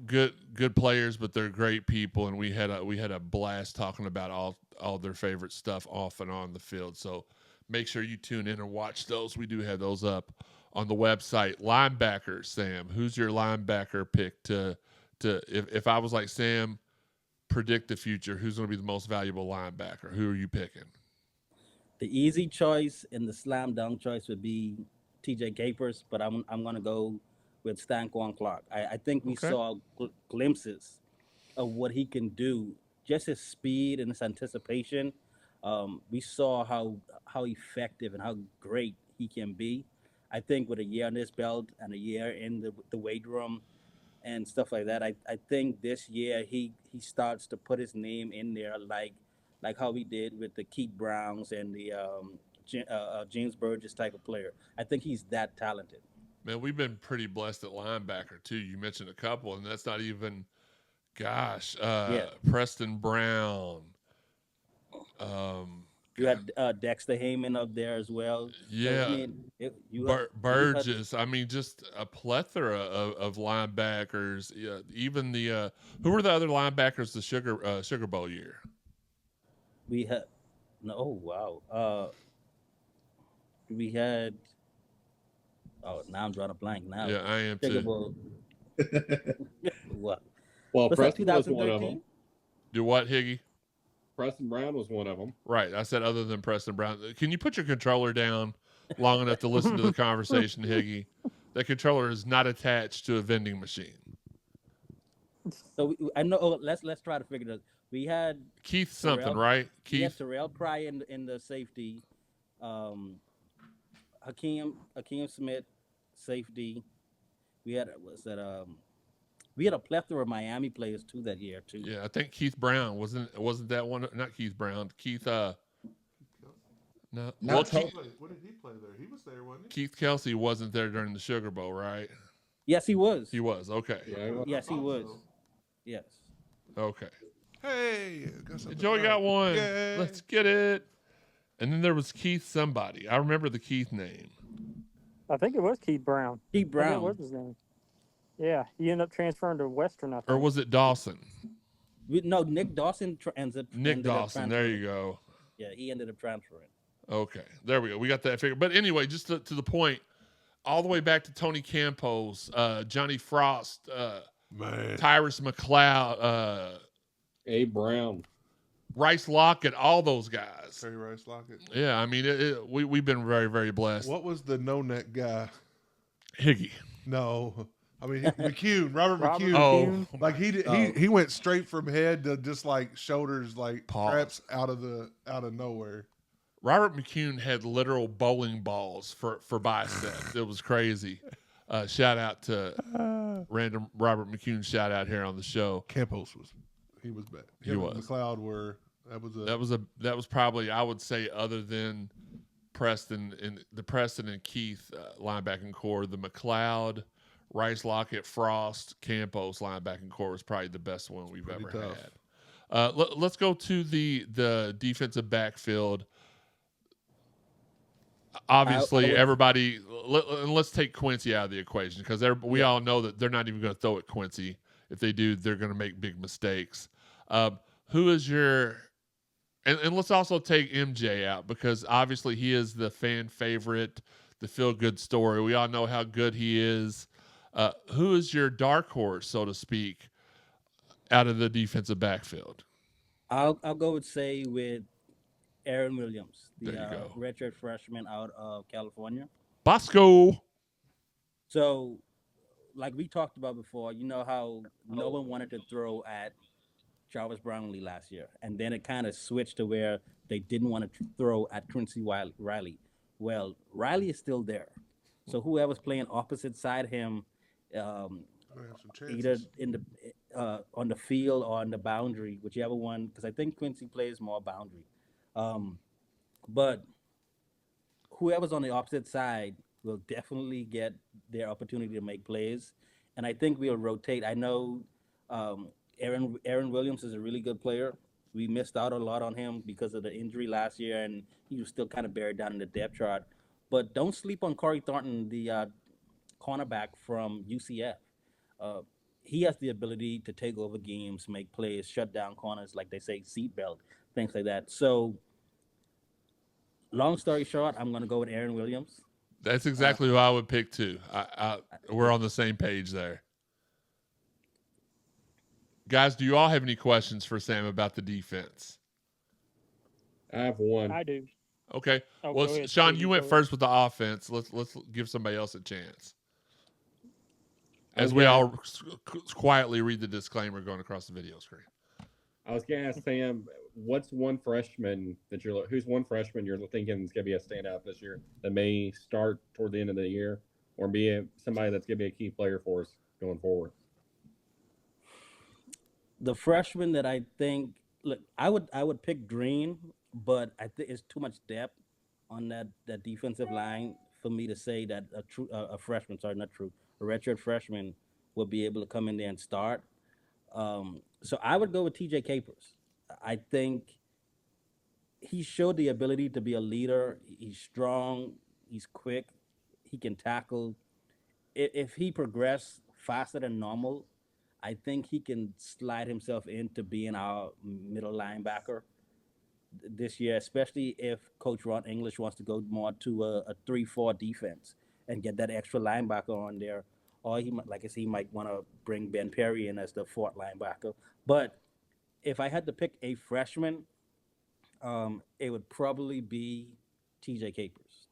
good players, but they're great people, and we had a blast talking about all their favorite stuff off and on the field. So make sure you tune in and watch those. We do have those up on the website. Linebackers, Sam, who's your linebacker pick to if I was like, Sam, predict the future, who's going to be the most valuable linebacker? Who are you picking? The easy choice and the slam dunk choice would be TJ Capers, but I'm going to go with Stanquan Clark. I think we saw glimpses of what he can do, just his speed and his anticipation. We saw how effective and how great he can be. I think with a year on his belt and a year in the weight room and stuff like that, I think this year he starts to put his name in there like how he did with the Keith Browns and the James Burgess type of player. I think he's that talented. Man, we've been pretty blessed at linebacker too. You mentioned a couple, and that's not even Gosh, Yeah. Preston Brown. You had Dexter Heyman up there as well. Yeah. So, I mean, Burgess. I mean, just a plethora of linebackers. Yeah, even the who were the other linebackers the Sugar Bowl year? We had no. Oh wow. We had. Oh, now I'm drawing a blank. Now. Yeah, I am Sugar too. Bowl. What? Well, Was that Preston was one of 2013? them. Do what, Higgy? Preston Brown was one of them. Right. I said other than Preston Brown. Can you put your controller down long enough to listen to the conversation, Higgy? That controller is not attached to a vending machine. So I know. Oh, let's try to figure this. We had Keith something, right? We had Keith. Terrell Pryor in the safety. Hakeem Smith, safety. We had we had a plethora of Miami players too that year too. Yeah, I think Keith Brown wasn't that one? Not Keith Brown. Keith. No. Not Well, totally. What did he play there? He was there, wasn't he? Keith Kelsey wasn't there during the Sugar Bowl, right? Yes, he was. He was. Okay. Yeah, Yes, he was. Yes. Okay. Hey, got something Joey right. got one. Yay. Let's get it. And then there was Keith somebody. I remember the Keith name. I think it was Keith Brown. Keith I think Brown. it was his name. Yeah, he ended up transferring to Western, I think. Or was it Dawson? No, Nick Dawson ended Nick up Dawson. There you go. Yeah, he ended up transferring. Okay. There we go. We got that figured. But anyway, just to the point, all the way back to Tony Campos, Johnny Frost, Man. Tyrus McLeod, Abe Brown. Rice Lockett, all those guys. Terry Rice Lockett. Yeah, I mean, we've been very, very blessed. What was the no-neck guy? Higgy. No. I mean, McCune, Robert Robert McCune. Oh, Like he went straight from head to just like shoulders, like craps out of nowhere. Robert McCune had literal bowling balls for biceps. It was crazy. Shout out to random Robert McCune. Shout out here on the show. Campos was bad. He was. McLeod were that was probably, I would say, other than Preston and the Preston and Keith linebacking core, the McLeod, Rice Lockett, Frost, Campos linebacking core was probably the best one we've ever had. Let's go to the defensive backfield. Obviously, everybody. Let's take Quincy out of the equation because we all know that they're not even going to throw at Quincy. If they do, they're going to make big mistakes. Who is your? And let's also take MJ out because obviously he is the fan favorite, the feel good story. We all know how good he is. Who is your dark horse, so to speak, out of the defensive backfield? I'll go with Aaron Williams, the There you go. redshirt freshman out of California. Bosco. So, like we talked about before, you know how no one wanted to throw at Jarvis Brownlee last year, and then it kind of switched to where they didn't want to throw at Quincy Riley. Well, Riley is still there, so whoever's playing opposite side him, either in the on the field or on the boundary, whichever one, because I think Quincy plays more boundary. But whoever's on the opposite side will definitely get their opportunity to make plays, and I think we'll rotate. I know Aaron Williams is a really good player. We missed out a lot on him because of the injury last year, and he was still kind of buried down in the depth chart. But don't sleep on Corey Thornton, the cornerback from UCF. He has the ability to take over games, make plays, shut down corners, like they say, seatbelt, things like that. So, long story short, I'm going to go with Aaron Williams. That's exactly who I would pick too. We're on the same page there. Guys, do you all have any questions for Sam about the defense? I have one. I do. Okay. Oh, Well, go ahead, Sean, Steve, you go went ahead. first with the offense. Let's give somebody else a chance. As we all quietly read the disclaimer going across the video screen. I was going to ask Sam, who's one freshman you're thinking is going to be a standout this year that may start toward the end of the year or be somebody that's going to be a key player for us going forward? The freshman that I think, look, I would pick Green, but I think it's too much depth on that defensive line for me to say that a redshirt freshman would be able to come in there and start. So I would go with TJ Capers. I think he showed the ability to be a leader. He's strong. He's quick. He can tackle. If he progressed faster than normal, I think he can slide himself into being our middle linebacker this year, especially if Coach Ron English wants to go more to a 3-4 defense and get that extra linebacker on there. Or he might, like I said, he might want to bring Ben Perry in as the fourth linebacker. But if I had to pick a freshman, it would probably be TJ Capers.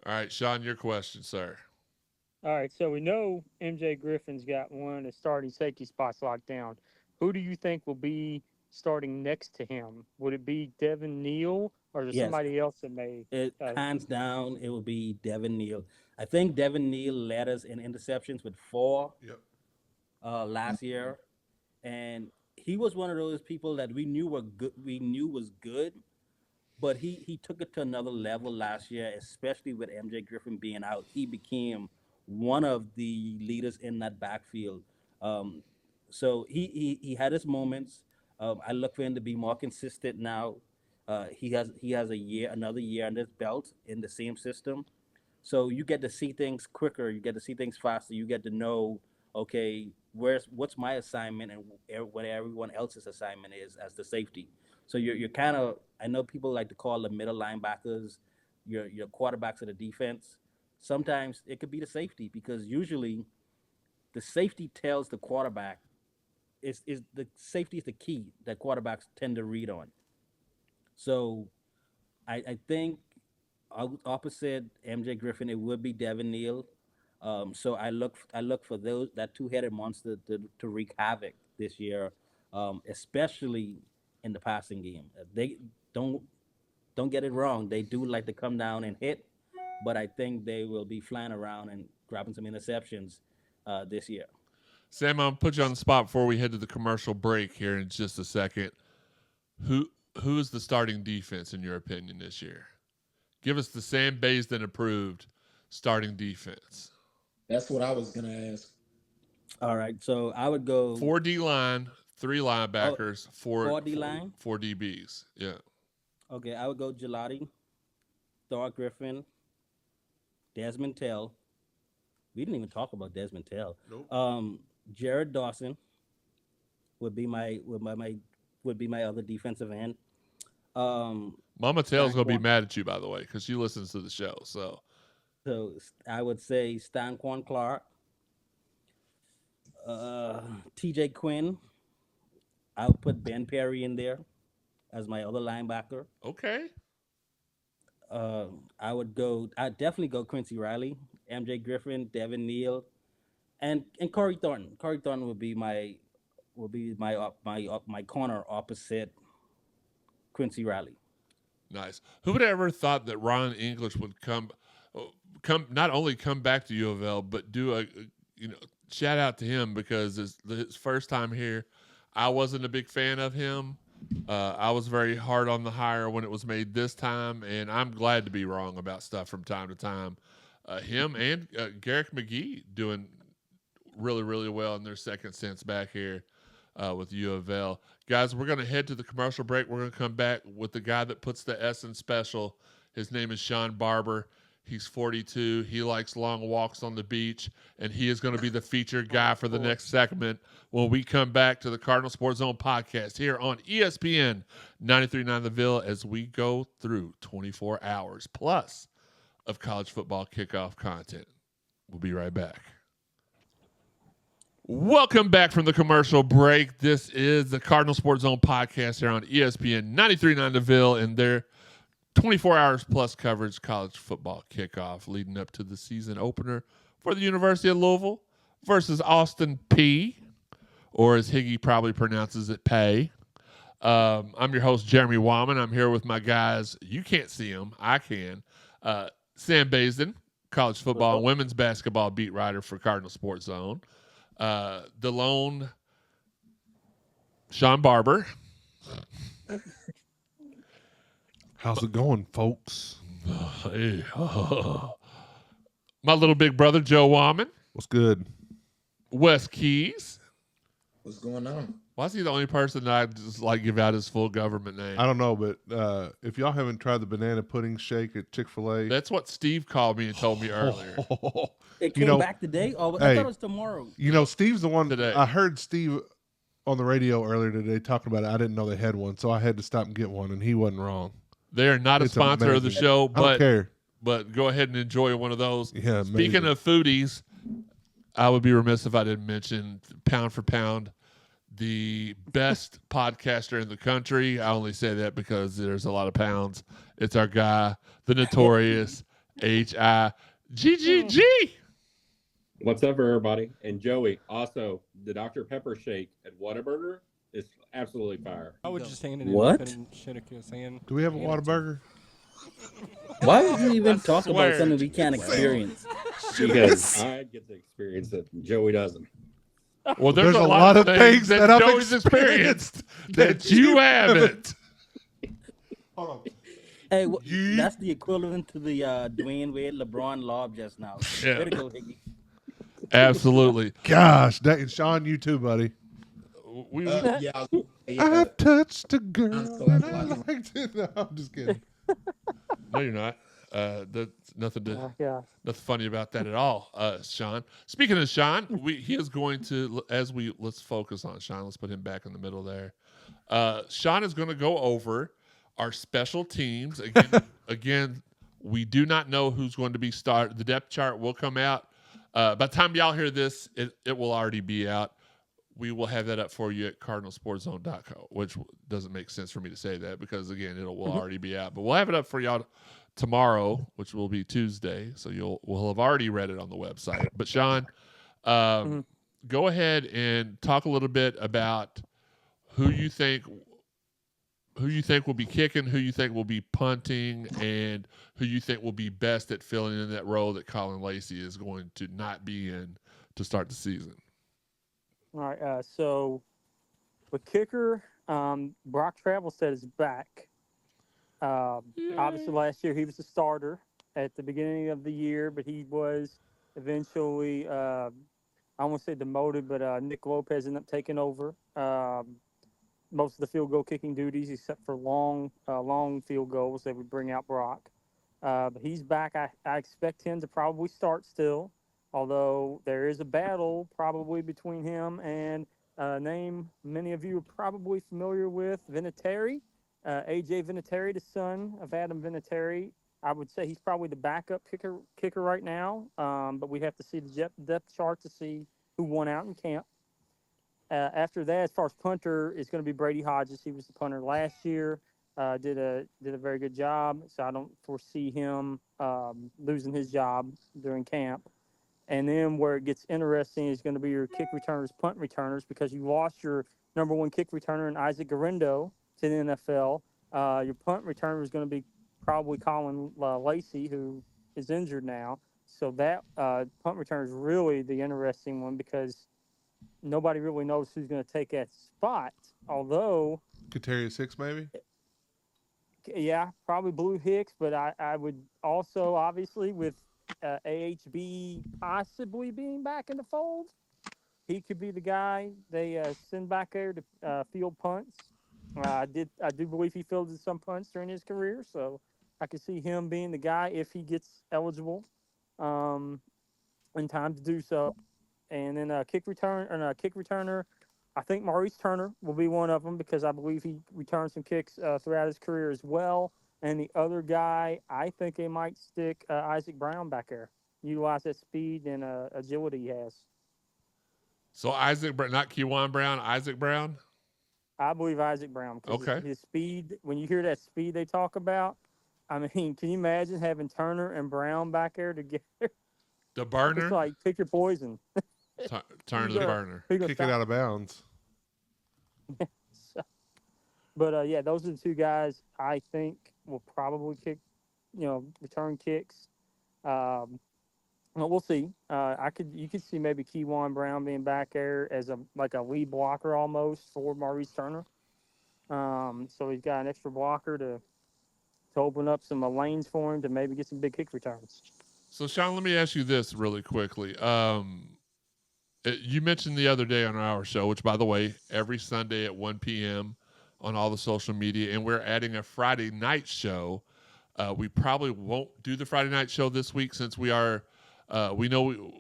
All right, Shawn, your question, sir. All right, so we know MJ Griffin's got one of the starting safety spots locked down. Who do you think will be starting next to him? Would it be Devin Neal, or is there Yes. somebody else that may? Hands down, it will be Devin Neal. I think Devin Neal led us in interceptions with 4 last year, and he was one of those people that we knew was good, but he took it to another level last year, especially with MJ Griffin being out. He became one of the leaders in that backfield. So he had his moments. I look for him to be more consistent now. He has another year on his belt in the same system. So you get to see things quicker. You get to see things faster. You get to know, okay, what's my assignment and what everyone else's assignment is as the safety. So you're kind of, I know people like to call the middle linebackers your quarterbacks of the defense. Sometimes it could be the safety, because usually the safety tells the quarterback is the safety is the key that quarterbacks tend to read on. So I think opposite MJ Griffin, it would be Devin Neal. So I look for that two-headed monster to wreak havoc this year, especially in the passing game. They don't get it wrong. They do like to come down and hit, but I think they will be flying around and grabbing some interceptions this year. Sam, I'm gonna put you on the spot before we head to the commercial break here in just a second. Who is the starting defense in your opinion this year? Give us the Sam Basden approved starting defense. That's what I was gonna ask. All right, so I would go 4 D line, 3 linebackers, 4 D line, 4 DBs. Yeah. Okay, I would go Gelati, Thor Griffin, Desmond Tell. We didn't even talk about Desmond Tell. Nope. Jared Dawson would be my other defensive end. Mama Tell's gonna be mad at you, by the way, because she listens to the show. So I would say Stanquan Clark, TJ Quinn. I would put Ben Perry in there as my other linebacker. Okay. I'd definitely go Quincy Riley, MJ Griffin, Devin Neal, and Corey Thornton. Corey Thornton would be my corner opposite Quincy Riley. Nice. Who would have ever thought that Ron English would come not only come back to U of L, but do a shout out to him, because his first time here, I wasn't a big fan of him. I was very hard on the hire when it was made this time, and I'm glad to be wrong about stuff from time to time. Him and Garrick McGee doing really, really well in their second stints back here with U of L. Guys, we're going to head to the commercial break. We're going to come back with the guy that puts the S in special. His name is Shawn Barbour. He's 42. He likes long walks on the beach, and he is going to be the featured guy for the next segment when we come back to the Cardinal Sports Zone podcast here on ESPN 93.9 The Ville, as we go through 24 hours plus of college football kickoff content. We'll be right back. Welcome back from the commercial break. This is the Cardinal Sports Zone podcast here on ESPN 93.9 The Ville, and their 24 hours plus coverage college football kickoff leading up to the season opener for the University of Louisville versus Austin Peay, or as Higgy probably pronounces it, Pay. I'm your host, Jeremy Wahman. I'm here with my guys. You can't see them. I can. Sam Basden, college football and women's basketball beat writer for Cardinal Sports Zone. The lone Shawn Barbour. How's it going, folks? Hey. My little big brother, Joe Wahman. What's good? Wes Keyes. What's going on? Why is he the only person that I just like give out his full government name? I don't know, but if y'all haven't tried the banana pudding shake at Chick-fil-A, that's what Steve called me and told me earlier. It came back today? Oh, I thought it was tomorrow. Steve's the one today. I heard Steve on the radio earlier today talking about it. I didn't know they had one, so I had to stop and get one, and he wasn't wrong. They are not a sponsor of the show, but I don't care. But go ahead and enjoy one of those. Yeah, Speaking of foodies, I would be remiss if I didn't mention pound for pound, the best podcaster in the country. I only say that because there's a lot of pounds. It's our guy, the notorious HIGGG. What's up, everybody? And Joey, also, the Dr. Pepper shake at Whataburger is absolutely fire. I would just hand it in. What? Do we have a Whataburger? Why would you even talk about something we can't experience? Because I get to experience it, Joey doesn't. Well, there's a lot of things that Joey's experienced that you haven't. Hold on. Hey, that's the equivalent to the Dwayne Wade LeBron lob just now. Yeah. Way to go, Higgy. Absolutely. Gosh, Sean, you too, buddy. I touched a girl. No, I'm just kidding. No, you're not. That's nothing nothing funny about that at all, Sean. Speaking of Sean, he is going to, let's focus on Sean. Let's put him back in the middle there. Sean is going to go over our special teams. Again, we do not know who's going to be started. The depth chart will come out. By the time y'all hear this, it will already be out. We will have that up for you at cardinalsportszone.co, which doesn't make sense for me to say that because, again, will already be out. But we'll have it up for y'all tomorrow, which will be Tuesday, so we'll have already read it on the website. But, Sean, go ahead and talk a little bit about who you think will be kicking, who you think will be punting, and who you think will be best at filling in that role that Colin Lacey is going to not be in to start the season. All right, so with kicker, Brock Travelstead is back. Obviously, last year he was the starter at the beginning of the year, but he was eventually, I won't say demoted, but Nick Lopez ended up taking over most of the field goal kicking duties, except for long field goals that would bring out Brock. But he's back. I expect him to probably start still. Although there is a battle probably between him and a name many of you are probably familiar with, Vinatieri, A.J. Vinatieri, the son of Adam Vinatieri. I would say he's probably the backup kicker right now, but we have to see the depth chart to see who won out in camp. After that, as far as punter, it's going to be Brady Hodges. He was the punter last year, did a very good job, so I don't foresee him losing his job during camp. And then where it gets interesting is going to be your kick returners, punt returners, because you lost your number one kick returner in Isaac Garendo to the NFL. Your punt returner is going to be probably Colin Lacey, who is injured now. So that punt returner is really the interesting one because nobody really knows who's going to take that spot. Although Katarius Hicks, maybe? Yeah, probably Blue Hicks, but I would also, obviously, with AHB possibly being back in the fold, he could be the guy they send back there to field punts. I do believe he fielded some punts during his career, so I could see him being the guy if he gets eligible in time to do so. And then a kick returner, I think Maurice Turner will be one of them because I believe he returned some kicks throughout his career as well. And the other guy, I think they might stick Isaac Brown back there, utilize that speed and agility he has. So Isaac, not Kewan Brown, Isaac Brown? I believe Isaac Brown. Okay. His speed, when you hear that speed they talk about, I mean, can you imagine having Turner and Brown back there together? The burner? It's like, pick your poison. Turner the burner. Kick it out of bounds. But, yeah, those are the two guys I think will probably return kicks. Well, we'll see. You could see maybe Kewan Brown being back there as a lead blocker almost for Maurice Turner. So he's got an extra blocker to open up some lanes for him to maybe get some big kick returns. So, Sean, let me ask you this really quickly. You mentioned the other day on our show, which, by the way, every Sunday at 1 p.m. on all the social media, and we're adding a Friday night show. We probably won't do the Friday night show this week since we are. We know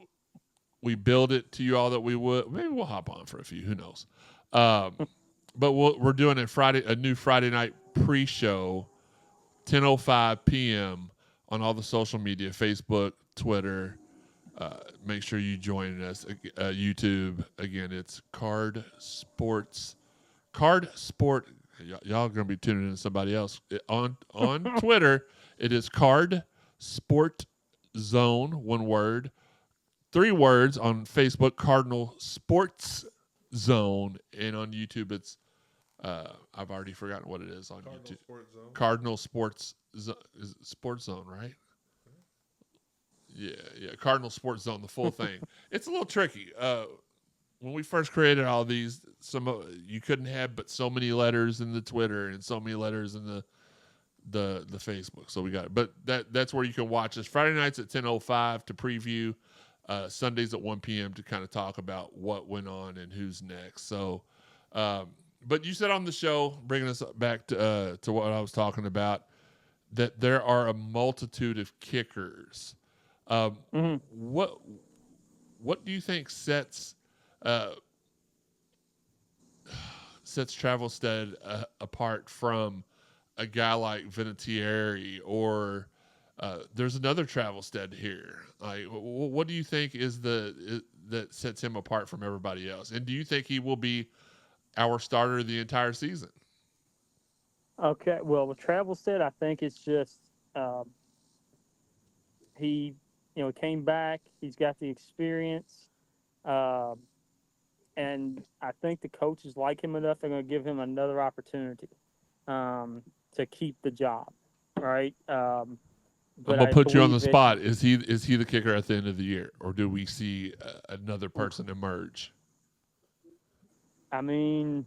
we build it to you all that we would. Maybe we'll hop on for a few. Who knows? But we're doing a new Friday night pre-show, 10:05 p.m. on all the social media, Facebook, Twitter. Make sure you join us. YouTube again. It's Card Sport. Y'all gonna be tuning in to somebody else on Twitter. It is Card Sport Zone. One word. 3 words on Facebook. Cardinal Sports Zone, and on YouTube it's. I've already forgotten what it is on YouTube. Sports Zone. Cardinal Sports Zone, right? Yeah. Cardinal Sports Zone, the full thing. It's a little tricky. When we first created all these, you couldn't have but so many letters in the Twitter and so many letters in the Facebook. So we got it. But that's where you can watch us. Friday nights at 10:05 to preview. Sundays at 1 p.m. to kind of talk about what went on and who's next. So, but you said on the show, bringing us back to what I was talking about, that there are a multitude of kickers. What do you think sets Travelstead apart from a guy like Vinatieri, or there's another Travelstead here? Like, what do you think is that sets him apart from everybody else? And do you think he will be our starter the entire season? Okay, well, with Travelstead, I think it's just he came back. He's got the experience, and I think the coaches like him enough. They're going to give him another opportunity to keep the job, right? I'm gonna put you on the spot. Is he the kicker at the end of the year, or do we see another person emerge? I mean,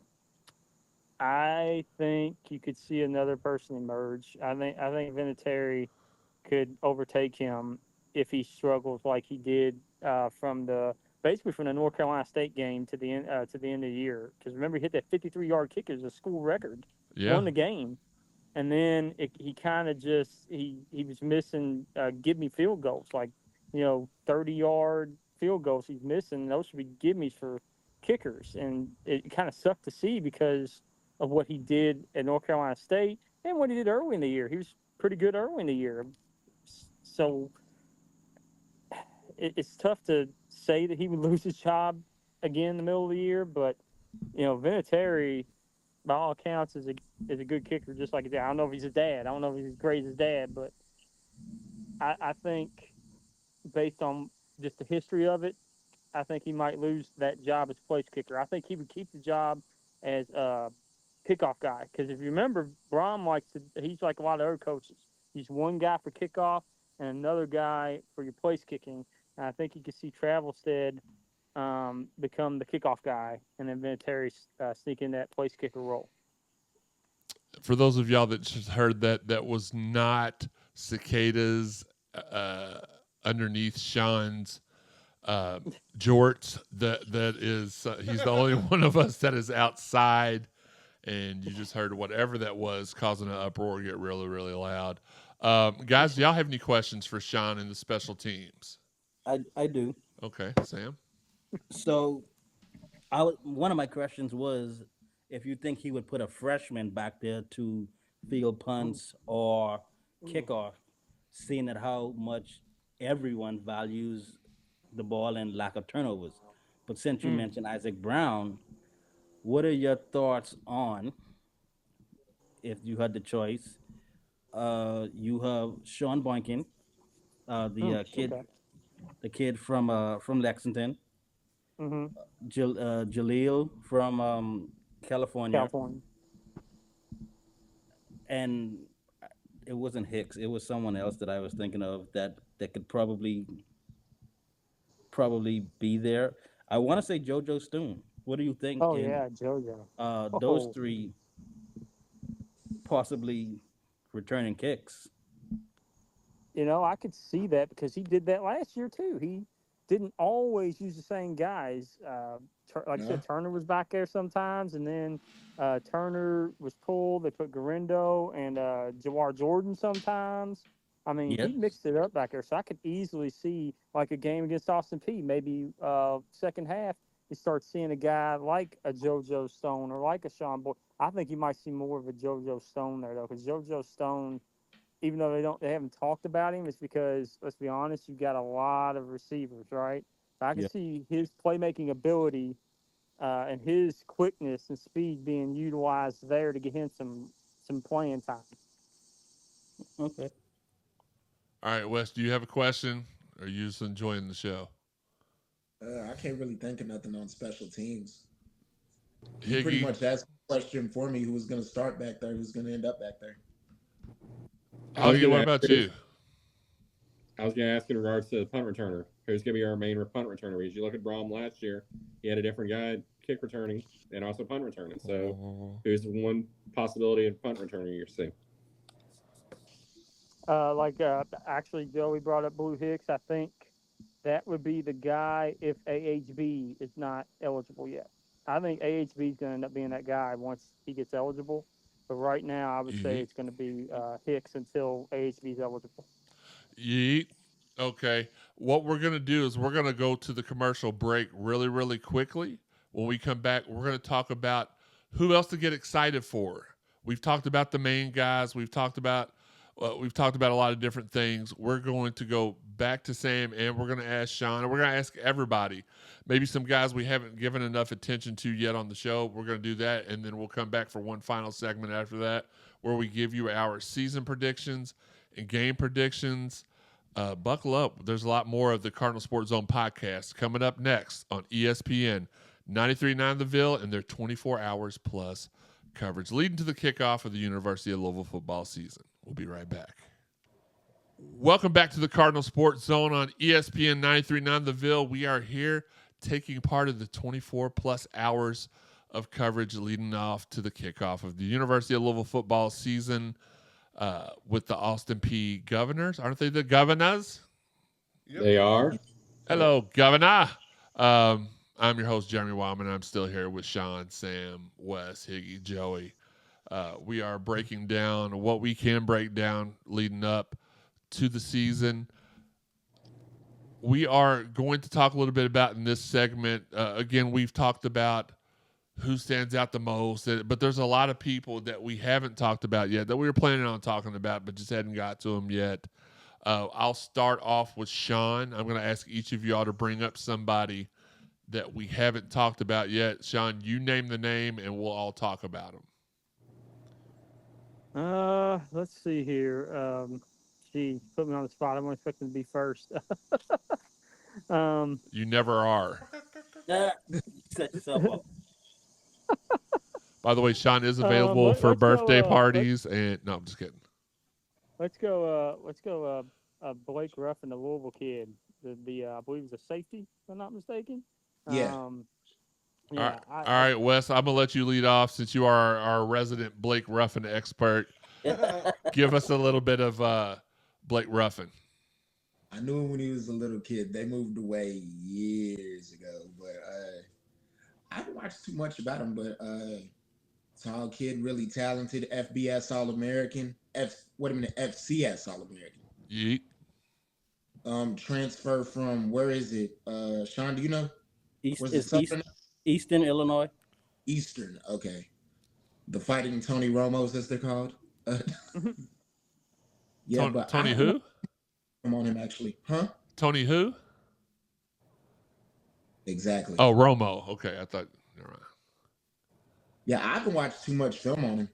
I think you could see another person emerge. I think Vinatieri could overtake him if he struggles like he did from the North Carolina State game to the end of the year. Because remember, he hit that 53-yard kick as a school record, won the game, and then he kind of just he was missing give me field goals, like 30-yard field goals he's missing. Those should be give me's for kickers, and it kind of sucked to see because of what he did at North Carolina State and what he did early in the year. He was pretty good early in the year. So it's tough to say that he would lose his job again in the middle of the year, but Vinatieri, by all accounts, is a good kicker, just like his dad. I don't know if he's his dad. I don't know if he's as great as his dad, but I think based on just the history of it, I think he might lose that job as place kicker. I think he would keep the job as a kickoff guy, because if you remember, Brom he's like a lot of other coaches. He's one guy for kickoff and another guy for your place kicking. And I think you could see Travelstead become the kickoff guy, and then Vinatieri sneak in that place kicker role. For those of y'all that just heard that was not cicadas underneath Shawn's jorts. That is he's the only one of us that is outside, and you just heard whatever that was causing an uproar get really, really loud. Guys, do y'all have any questions for Shawn and the special teams? I do. Okay, Sam. So, one of my questions was if you think he would put a freshman back there to field punts or kickoff, seeing at how much everyone values the ball and lack of turnovers. But since you mentioned Isaac Brown, what are your thoughts on, if you had the choice, you have Shawn Boykin, the kid from Lexington, Jaleel from California, and it wasn't Hicks. It was someone else that I was thinking of that could probably be there. I want to say JoJo Stoon. What do you think? Oh, yeah, JoJo. Those three possibly returning kicks. I could see that because he did that last year too. didn't always use the same guys. Like I No. said, Turner was back there sometimes, and then Turner was pulled. They put Garindo and Jawar Jordan sometimes. I mean, Yep. he mixed it up back there, so I could easily see like a game against Austin Peay, maybe second half. You start seeing a guy like a JoJo Stone or like a Shawn Barbour. I think you might see more of a JoJo Stone there though, because JoJo Stone, even though they haven't talked about him, it's because, let's be honest, you've got a lot of receivers, right? So I can Yep. see his playmaking ability and his quickness and speed being utilized there to get him some playing time. Okay. All right, Wes, do you have a question? Or are you just enjoying the show? I can't really think of nothing on special teams. You pretty Higgy, much asked a question for me: who was going to start back there, who's going to end up back there. Huggy, what about you? I was going to ask in regards to the punt returner. Who's going to be our main punt returner? Because you look at Brom last year, he had a different guy kick returning and also punt returning. So who's one possibility of punt returning you're seeing? Actually, Joey brought up Blue Hicks. I think that would be the guy if AHB is not eligible yet. I think AHB is going to end up being that guy once he gets eligible. But right now, I would say it's going to be Hicks until AHB is eligible. Yeet. Okay. What we're going to do is we're going to go to the commercial break really, really quickly. When we come back, we're going to talk about who else to get excited for. We've talked about the main guys. We've talked about a lot of different things. We're going to go back to Sam, and we're going to ask Shawn, and we're going to ask everybody, maybe some guys we haven't given enough attention to yet on the show. We're going to do that, and then we'll come back for one final segment after that where we give you our season predictions and game predictions. Buckle up. There's a lot more of the Cardinal Sports Zone podcast coming up next on ESPN 93.9 The Ville and their 24 hours plus coverage leading to the kickoff of the University of Louisville football season. We'll be right back. Welcome back to the Cardinal Sports Zone on ESPN 93.9 The Ville. We are here taking part of the 24 plus hours of coverage leading off to the kickoff of the University of Louisville football season with the Austin Peay Governors. Aren't they the Governors? Yep. They are. Hello, Governor. I'm your host, Jeremy Wahman. I'm still here with Shawn, Sam, Wes, Higgy, Joey. We are breaking down what we can break down leading up to the season. We are going to talk a little bit about in this segment. Again, we've talked about who stands out the most, but there's a lot of people that we haven't talked about yet that we were planning on talking about, but just hadn't got to them yet. I'll start off with Shawn. I'm going to ask each of y'all to bring up somebody that we haven't talked about yet. Shawn, you name the name, and we'll all talk about them. Let's see here. Put me on the spot. I'm expecting to be first. You never are. Set yourself up. By the way, Shawn is available for birthday parties, and no, I'm just kidding. Let's go. Blake Ruffin, the Louisville kid. I believe he's a safety, if I'm not mistaken. Yeah. Yeah. All right, Wes, I'm gonna let you lead off since you are our resident Blake Ruffin expert. Give us a little bit of Blake Ruffin. I knew him when he was a little kid. They moved away years ago, but I haven't watched too much about him. But tall kid, really talented, FBS All-American. FCS All-American. Yeet. Transfer from, where is it? Shawn, do you know? Eastern Illinois. Eastern, okay. The Fighting Tony Romos, as they're called. Yeah, but Tony who? I'm on him actually, huh? Tony who? Exactly. Oh, Romo. Okay, I thought. Never mind. Yeah, I haven't watched too much film on him.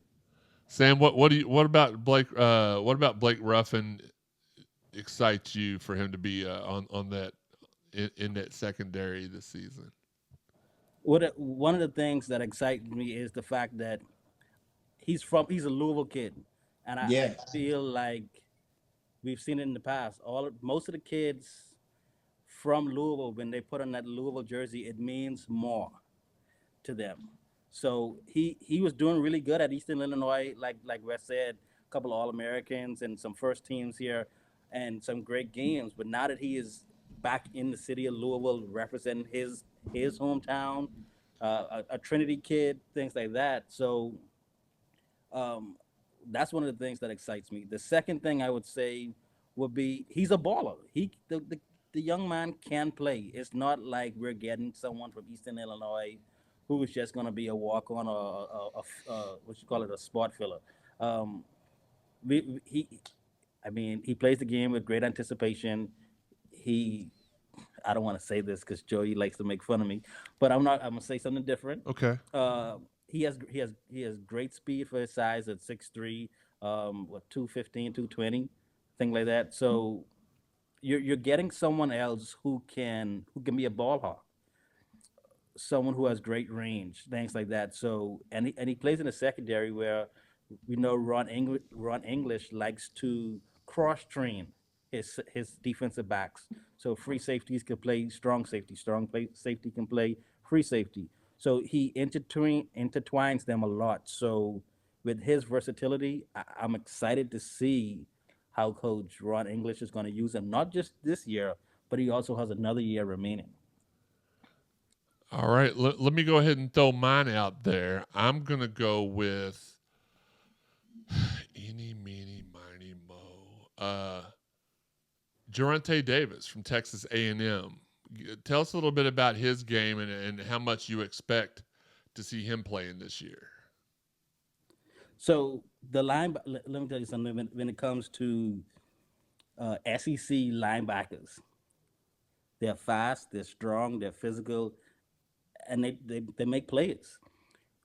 Sam, what about Blake? What about Blake Ruffin excites you for him to be on that in that secondary this season? One of the things that excites me is the fact that he's a Louisville kid, and I feel like we've seen it in the past. Most of the kids from Louisville, when they put on that Louisville jersey, it means more to them. So he was doing really good at Eastern Illinois, like Wes said, a couple of All-Americans and some first teams here, and some great games. But now that he is back in the city of Louisville, representing his hometown, a Trinity kid, things like that. So that's one of the things that excites me. The second thing I would say would be he's a baller. The young man can play. It's not like we're getting someone from Eastern Illinois who is just going to be a walk on what you call it, a spot filler. Um, he plays the game with great anticipation. I don't want to say this because Joey likes to make fun of me, but I'm gonna say something different. Okay. He has great speed for his size at 6'3", 215, 220, thing like that. So you're getting someone else who can be a ball hawk, someone who has great range, things like that. So and he plays in a secondary where we know Ron English likes to cross train his defensive backs. So free safeties can play strong safety, safety can play free safety. So he intertwines them a lot. So with his versatility, I'm excited to see how Coach Ron English is going to use him, not just this year, but he also has another year remaining. All right, let me go ahead and throw mine out there. I'm going to go with eeny, meeny, miny, mo. Jarante Davis from Texas A&M. Tell us a little bit about his game and how much you expect to see him playing this year. So let me tell you something. When it comes to SEC linebackers, they're fast, they're strong, they're physical, and they make plays.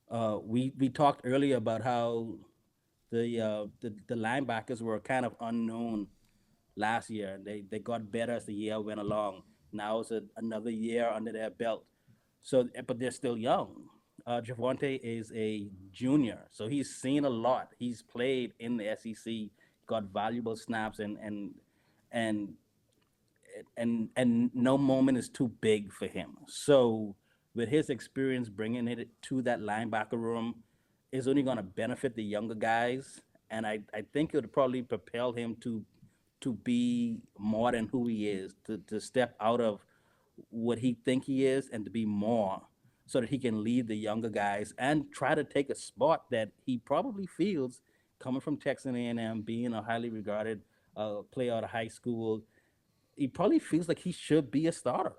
We talked earlier about how the linebackers were kind of unknown last year. They got better as the year went along. Now it's another year under their belt. So, but they're still young. Javonte is a junior, so he's seen a lot. He's played in the SEC, got valuable snaps, and no moment is too big for him. So, with his experience bringing it to that linebacker room, is only going to benefit the younger guys, and I think it would probably propel him to be more than who he is, to step out of what he think he is and to be more, so that he can lead the younger guys and try to take a spot that he probably feels, coming from Texas A&M, being a highly regarded player out of high school, he probably feels like he should be a starter.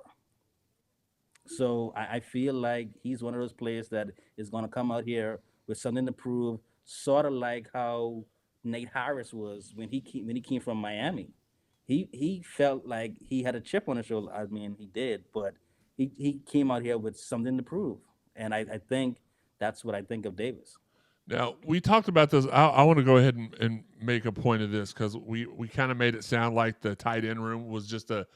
So I feel like he's one of those players that is going to come out here with something to prove, sort of like how Nate Harris was when he came from Miami. He felt like he had a chip on his shoulder. I mean, he did, but he came out here with something to prove. And I think that's what I think of Davis. Now, we talked about this. I want to go ahead and make a point of this because we kind of made it sound like the tight end room was just a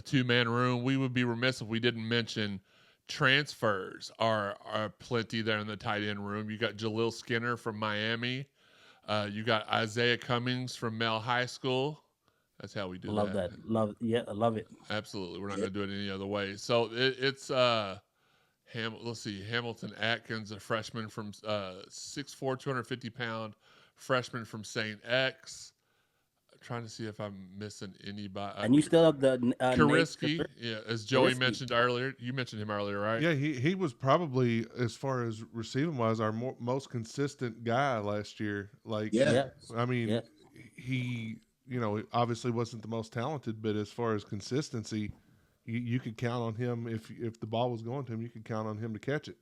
two-man room. We would be remiss if we didn't mention transfers are plenty there in the tight end room. You got Jaleel Skinner from Miami. You got Isaiah Cummings from Mel High School. That's how we do Love that. I love it. Absolutely. We're not going to do it any other way. So it's let's see, Hamilton Atkins, a freshman from 6'4", 250-pound freshman from St. X. I'm trying to see if I'm missing anybody. And you still have the Kariski, as Joey mentioned earlier. You mentioned him earlier, right? Yeah, he was probably, as far as receiving wise, our most consistent guy last year. Like, I mean, he, obviously wasn't the most talented, but as far as consistency, you could count on him. If the ball was going to him, you could count on him to catch it.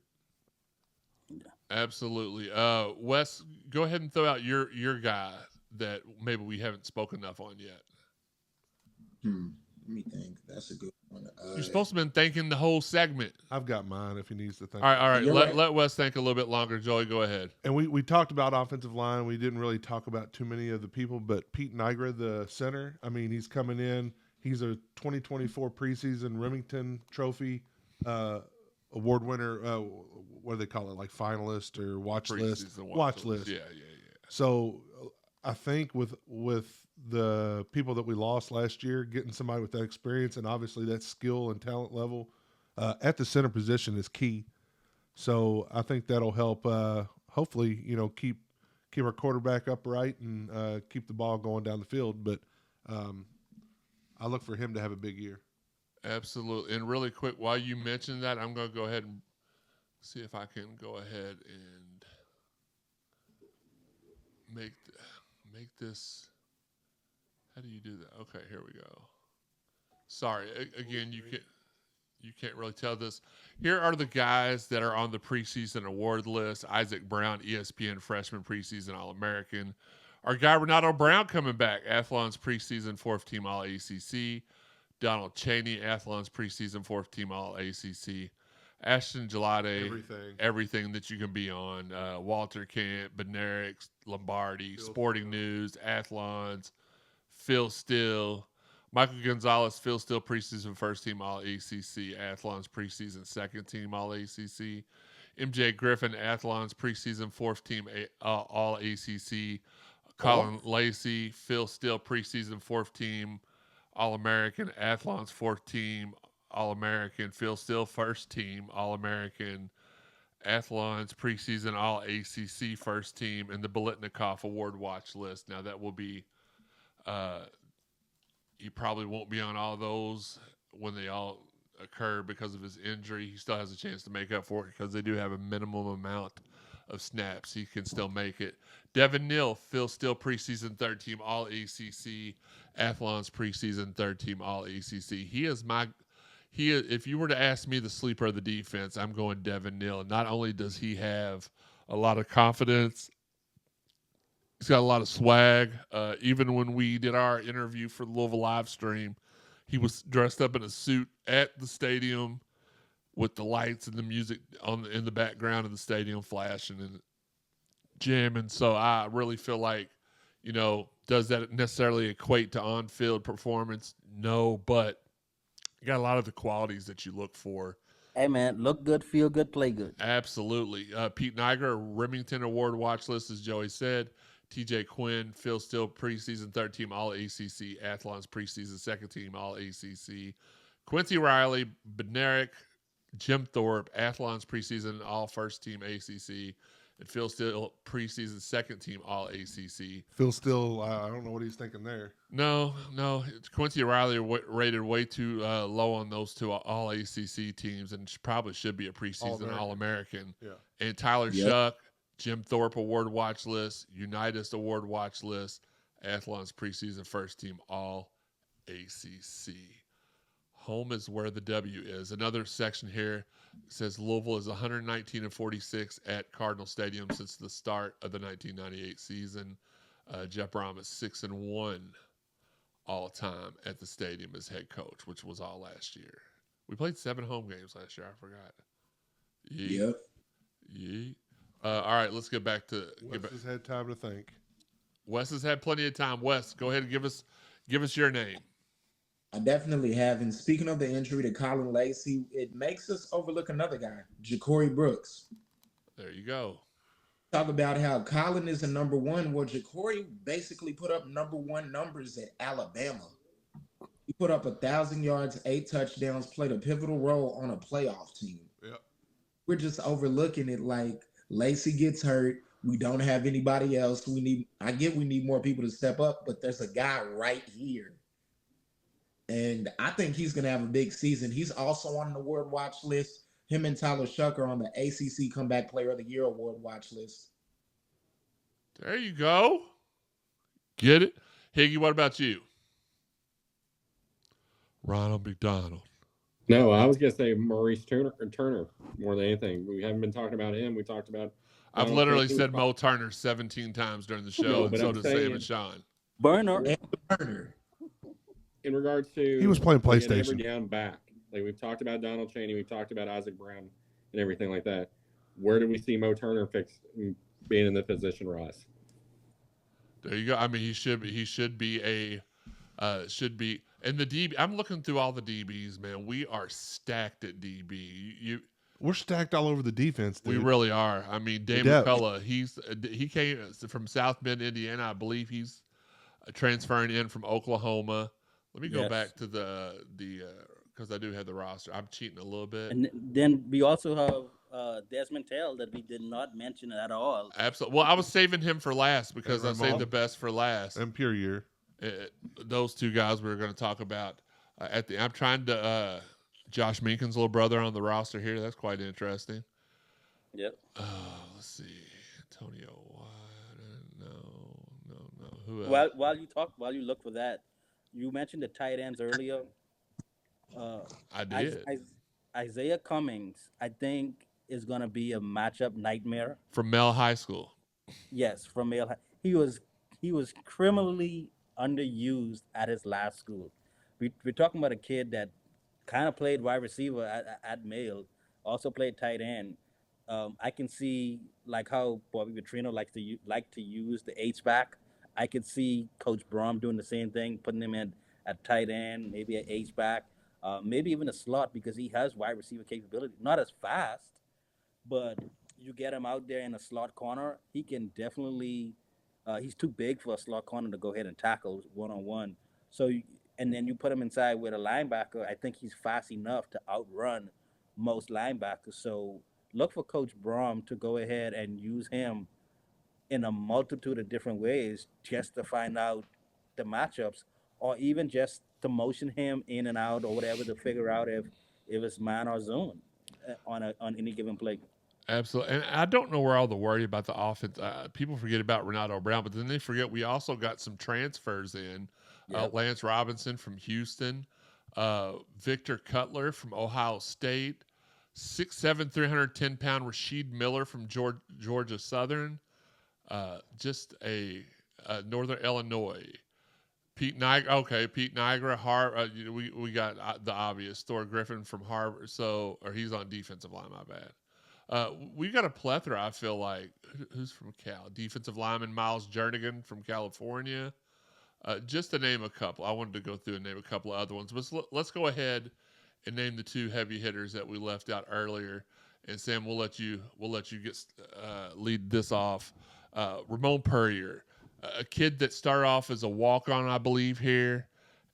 Absolutely. Wes, go ahead and throw out your guy that maybe we haven't spoken enough on yet. Let me think. That's a good one. You're supposed to have been thinking the whole segment. I've got mine if he needs to think. All right. Let Wes think a little bit longer. Joey, go ahead. And we talked about offensive line. We didn't really talk about too many of the people, but Pete Nigra, the center, I mean, he's coming in. He's a 2024 preseason Remington Trophy award winner. What do they call it? Like finalist or watch list? Watch list. Yeah. So I think with the people that we lost last year, getting somebody with that experience and obviously that skill and talent level at the center position is key. So I think that'll help. Hopefully, keep our quarterback upright and keep the ball going down the field. But I look for him to have a big year. Absolutely. And really quick, while you mention that, I'm going to go ahead and see if I can go ahead and make this. How do you do that? Okay, here we go. Sorry, again, you can't really tell this. Here are the guys that are on the preseason award list. Isaac Brown, ESPN freshman preseason All-American. Our guy Renato Brown coming back, Athlon's preseason fourth-team All-ACC. Donald Chaney, Athlon's preseason fourth-team All-ACC. Ashton Gelade, everything that you can be on. Walter Camp, Benerick, Lombardi, Sporting News, Athlon's, Phil Steele, Michael Gonzalez, Phil Steele, preseason first-team All-ACC, Athlon's preseason second-team All-ACC. MJ Griffin, Athlon's preseason fourth-team All-ACC. Colin Lacey, Phil Steele, preseason fourth-team All-American. Athlon's fourth-team All-American. Phil Steele, first-team All-American. Athlon's preseason All-ACC first-team, and the Biletnikoff Award watch list. Now, that will be he probably won't be on all those when they all occur because of his injury. He still has a chance to make up for it because they do have a minimum amount of snaps. He can still make it. Devin Neal, Phil Steele, preseason third team All-ACC. Athlon's preseason third team All-ACC. If you were to ask me the sleeper of the defense, I'm going Devin Neal. Not only does he have a lot of confidence, he's got a lot of swag. Even when we did our interview for the Louisville live stream, he was dressed up in a suit at the stadium with the lights and the music in the background of the stadium flashing and jamming. So I really feel like, does that necessarily equate to on-field performance? No, but you got a lot of the qualities that you look for. Hey, man, look good, feel good, play good. Absolutely. Pete Niger, Remington Award watch list, as Joey said. TJ Quinn, Phil Steele, preseason third team All-ACC. Athlon's preseason second team All-ACC. Quincy Riley, Benerick, Jim Thorpe, Athlon's preseason all first team ACC. And Phil Steele, preseason second team All-ACC. Phil Steele, I don't know what he's thinking there. No. Quincy Riley rated way too low on those two All-ACC teams and probably should be a preseason All-American. Yeah. And Tyler Shuck, Jim Thorpe Award watch list, Unitas Award watch list, Athlon's preseason first team All-ACC. Home is where the W is. Another section here says Louisville is 119-46 at Cardinal Stadium since the start of the 1998 season. Jeff Brom is 6-1 all time at the stadium as head coach, which was all last year. We played 7 home games last year. I forgot. Yep. All right, let's get back to. Wes has had time to think. Wes has had plenty of time. Wes, go ahead and give us your name. I definitely have. And speaking of the injury to Colin Lacey, it makes us overlook another guy, Ja'Cory Brooks. There you go. Talk about how Colin is a number one. Well, Ja'Cory basically put up number one numbers at Alabama. He put up 1,000 yards, 8 touchdowns, played a pivotal role on a playoff team. Yep. We're just overlooking it like Lacey gets hurt. We don't have anybody else. We need more people to step up, but there's a guy right here. And I think he's going to have a big season. He's also on the award watch list. Him and Tyler Shuck are on the ACC Comeback Player of the Year award watch list. There you go. Get it? Higgy, what about you? Ronald McDonald. No, I was going to say Maurice Turner more than anything. We haven't been talking about him. We talked about. I've literally said Mo Turner 17 times during the show, and so does Sam and Sean. Burner. In regards to he was playing PlayStation. Every down back. Like we've talked about Donald Chaney, we've talked about Isaac Brown and everything like that. Where do we see Mo Turner being in the position, Ross? There you go. I mean, he should be and the DB. I'm looking through all the DBs, man. We are stacked at DB. We're stacked all over the defense, dude. We really are. I mean, Dave McCullough, he came from South Bend, Indiana. I believe he's transferring in from Oklahoma. Let me go back to the because I do have the roster. I'm cheating a little bit. And then we also have Desmond Tell that we did not mention at all. Absolutely. Well, I was saving him for last because I saved the best for last. And Pure Year. Those two guys we were going to talk about. I'm trying to Josh Minkin's little brother on the roster here. That's quite interesting. Yep. Let's see, Antonio. No. Who else? While you look for that, you mentioned the tight ends earlier. I did. Isaiah Cummings, I think, is gonna be a matchup nightmare. From Mel High School. Yes, from Yale. He was criminally underused at his last school. We're talking about a kid that kind of played wide receiver at Male, also played tight end. I can see like how Bobby Petrino like to use the H back. I could see Coach Brom doing the same thing, putting him in at tight end, maybe at H back, maybe even a slot because he has wide receiver capability. Not as fast, but you get him out there in a slot corner, he can definitely. He's too big for a slot corner to go ahead and tackle one on one. So, and then you put him inside with a linebacker. I think he's fast enough to outrun most linebackers. So look for Coach Brom to go ahead and use him in a multitude of different ways just to find out the matchups, or even just to motion him in and out or whatever to figure out if it's man or zone on any given play. Absolutely. And I don't know where all the worry about the offense. People forget about Renato Brown, but then they forget we also got some transfers in. Yep. Lance Robinson from Houston, Victor Cutler from Ohio State, 6'7", 310-pound Rasheed Miller from Georgia Southern, just a Northern Illinois. Pete Niagara, we got the obvious. Thor Griffin from Harvard, or he's on defensive line, my bad. We got a plethora, I feel like. Who's from Cal? Defensive lineman Miles Jernigan from California. Just to name a couple. I wanted to go through and name a couple of other ones. But let's go ahead and name the two heavy hitters that we left out earlier. And Sam, we'll let you get lead this off. Ramon Purrier, a kid that started off as a walk-on, I believe, here,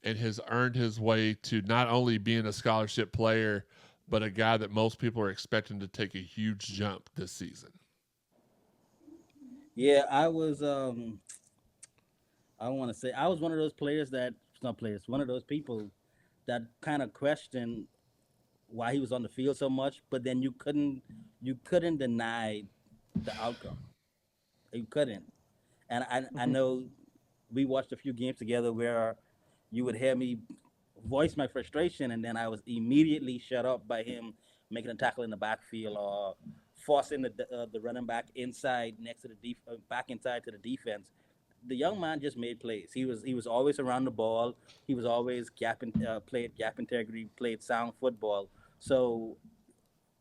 and has earned his way to not only being a scholarship player, but a guy that most people are expecting to take a huge jump this season. Yeah, I was. I want to say I was one of those one of those people that kind of questioned why he was on the field so much, but then you couldn't deny the outcome. You couldn't, and I know we watched a few games together where you would hear me voice my frustration, and then I was immediately shut up by him making a tackle in the backfield or forcing the running back inside next to the back inside to the defense. The young man just made plays. He was always around the ball. He was always played gap integrity, played sound football. So,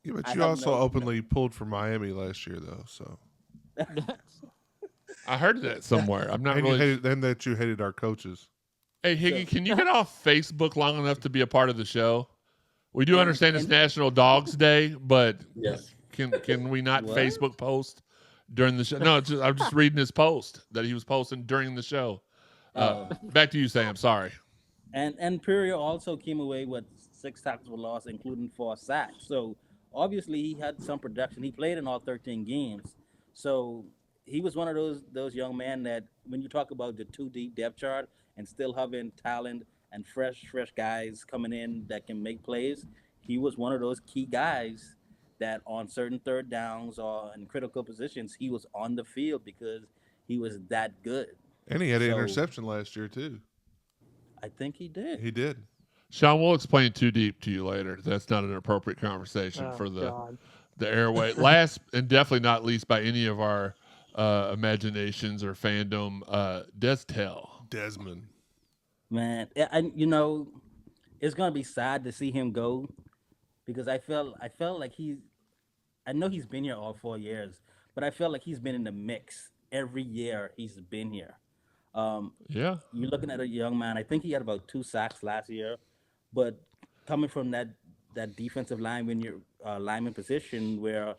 yeah, but you also openly pulled for Miami last year, though. So I heard that somewhere. I'm not really. Then that you hated our coaches. Hey, Higgy, can you get off Facebook long enough to be a part of the show? We do understand it's National Dogs Day, but yes. Can we not Facebook post during the show? No, I'm just reading his post that he was posting during the show. Back to you, Sam. Sorry. And Purrier also came away with 6 tackles for loss, including 4 sacks. So obviously he had some production. He played in all 13 games. So he was one of those young men that when you talk about the 2 deep depth chart and still having talent and fresh guys coming in that can make plays, he was one of those key guys that on certain third downs or in critical positions, he was on the field because he was that good. And he had an interception last year, too. I think he did. He did. Sean, we'll explain 2 deep to you later. That's not an appropriate conversation for the airway. Last and definitely not least by any of our imaginations or fandom, Desmond. Man, and it's gonna be sad to see him go because I felt like I know he's been here all 4 years, but I felt like he's been in the mix every year he's been here. Yeah, you're looking at a young man. I think he had about 2 sacks last year, but coming from that defensive line when you're lineman position, where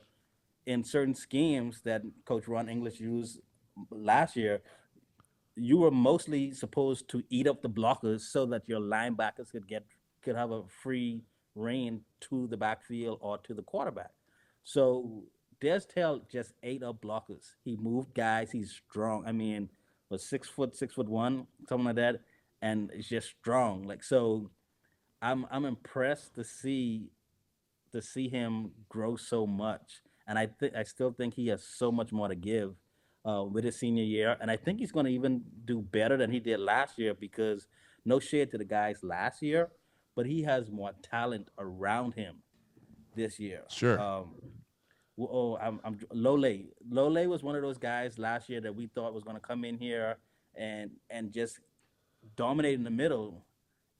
in certain schemes that Coach Ron English used last year, you were mostly supposed to eat up the blockers so that your linebackers could have a free reign to the backfield or to the quarterback. So Destel just ate up blockers. He moved guys. He's strong. I mean, was 6'1", something like that, and it's just strong. Like so, I'm impressed to see him grow so much, and I still think he has so much more to give with his senior year, and I think he's going to even do better than he did last year because no shade to the guys last year, but he has more talent around him this year. Sure. Lole. Lole was one of those guys last year that we thought was going to come in here and just dominate in the middle,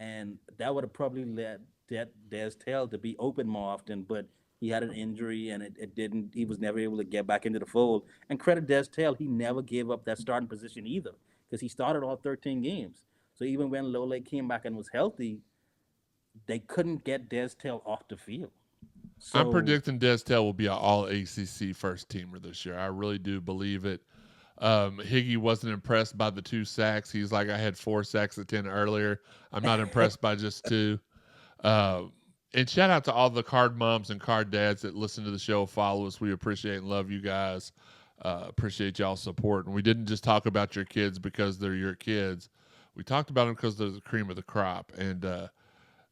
and that would have probably led Des Tail to be open more often, but he had an injury and it didn't. He was never able to get back into the fold. And credit Des Tail, he never gave up that starting position either because he started all 13 games. So even when Lole came back and was healthy, they couldn't get Des Tail off the field. So, I'm predicting Des Tail will be an all ACC first teamer this year. I really do believe it. Higgy wasn't impressed by the 2 sacks. He's like, I had 4 sacks at 10 earlier. I'm not impressed by just 2. And shout out to all the card moms and card dads that listen to the show, follow us. We appreciate and love you guys. Appreciate y'all's support. And we didn't just talk about your kids because they're your kids. We talked about them because they're the cream of the crop. And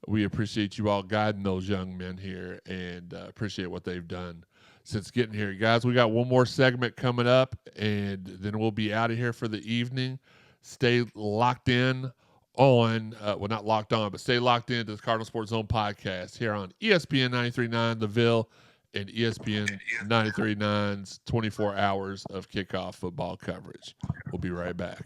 we appreciate you all guiding those young men here and appreciate what they've done since getting here. Guys, we got one more segment coming up, and then we'll be out of here for the evening. Stay locked in on, not locked on, but stay locked into the Cardinal Sports Zone podcast here on ESPN 93.9 The Ville and ESPN 93.9's 24 hours of kickoff football coverage. We'll be right back.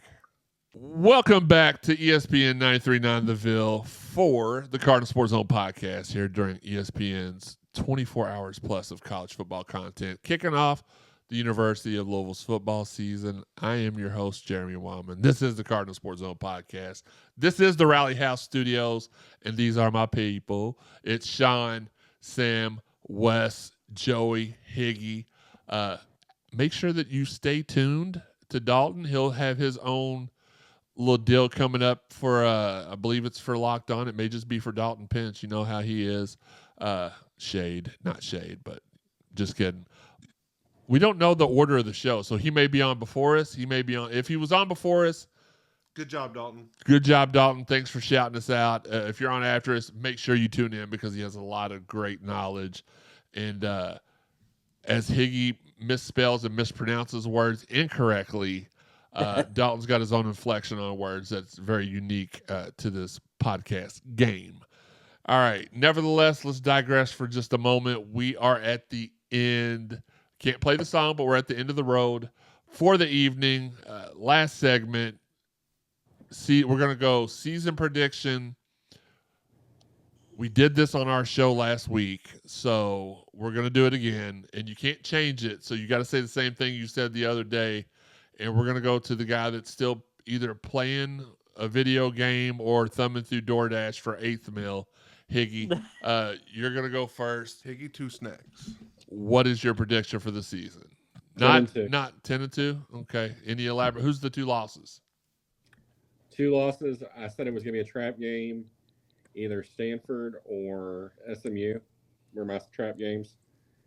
Welcome back to ESPN 93.9 The Ville for the Cardinal Sports Zone podcast here during ESPN's 24 hours plus of college football content, kicking off the University of Louisville's football season. I am your host, Jeremy Wahman. This is the Cardinal Sports Zone podcast. This is the Rally House Studios, and these are my people. It's Shawn, Sam, Wes, Joey, Higgy. Make sure that you stay tuned to Dalton. He'll have his own little deal coming up for I believe it's for Locked On. It may just be for Dalton Pence. You know how he is. Shade, not shade, but just kidding. We don't know the order of the show, so he may be on before us. He may be on. If he was on before us, good job, Dalton. Good job, Dalton. Thanks for shouting us out. If you're on after us, make sure you tune in because he has a lot of great knowledge. And as Higgy misspells and mispronounces words incorrectly, Dalton's got his own inflection on words that's very unique to this podcast game. All right. Nevertheless, let's digress for just a moment. We are at the end. Can't play the song, but we're at the end of the road for the evening. Last segment. We're going to go season prediction. We did this on our show last week, so we're going to do it again, and you can't change it. So you got to say the same thing you said the other day. And we're going to go to the guy that's still either playing a video game or thumbing through DoorDash for 8th meal. Higgy, you're going to go first. Higgy, 2 snacks. What is your prediction for the season? 10-2. Not 10-2? Okay. Any elaborate? Who's the 2 losses? 2 losses. I said it was going to be a trap game, either Stanford or SMU were my trap games.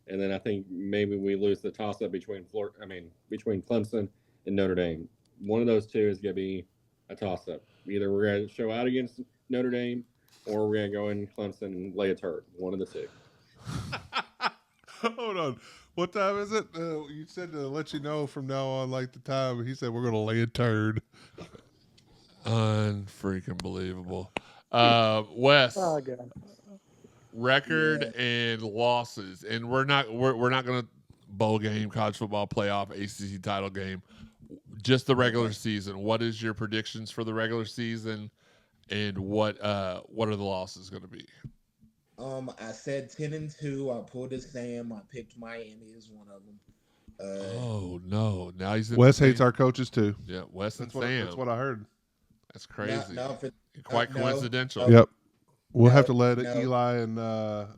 And then I think maybe we lose the toss-up between Clemson and Notre Dame. One of those 2 is going to be a toss-up. Either we're going to show out against Notre Dame or we're going to go in Clemson and lay a turd. One of the 2. Hold on. What time is it? You said to let you know from now on, like the time. He said we're going to lay a turd. Unfreaking believable. Wes. Oh, God. Record and losses. And we're not going to bowl game, college football playoff, ACC title game. Just the regular season. What is your predictions for the regular season, and what are the losses going to be? I said 10-2. I pulled a Sam. I picked Miami as one of them. Oh no! Now he's in Wes hates our coaches too. Yeah, Wes and Sam. That's what I heard. That's crazy. Quite coincidental. Yep. We'll have to let Eli and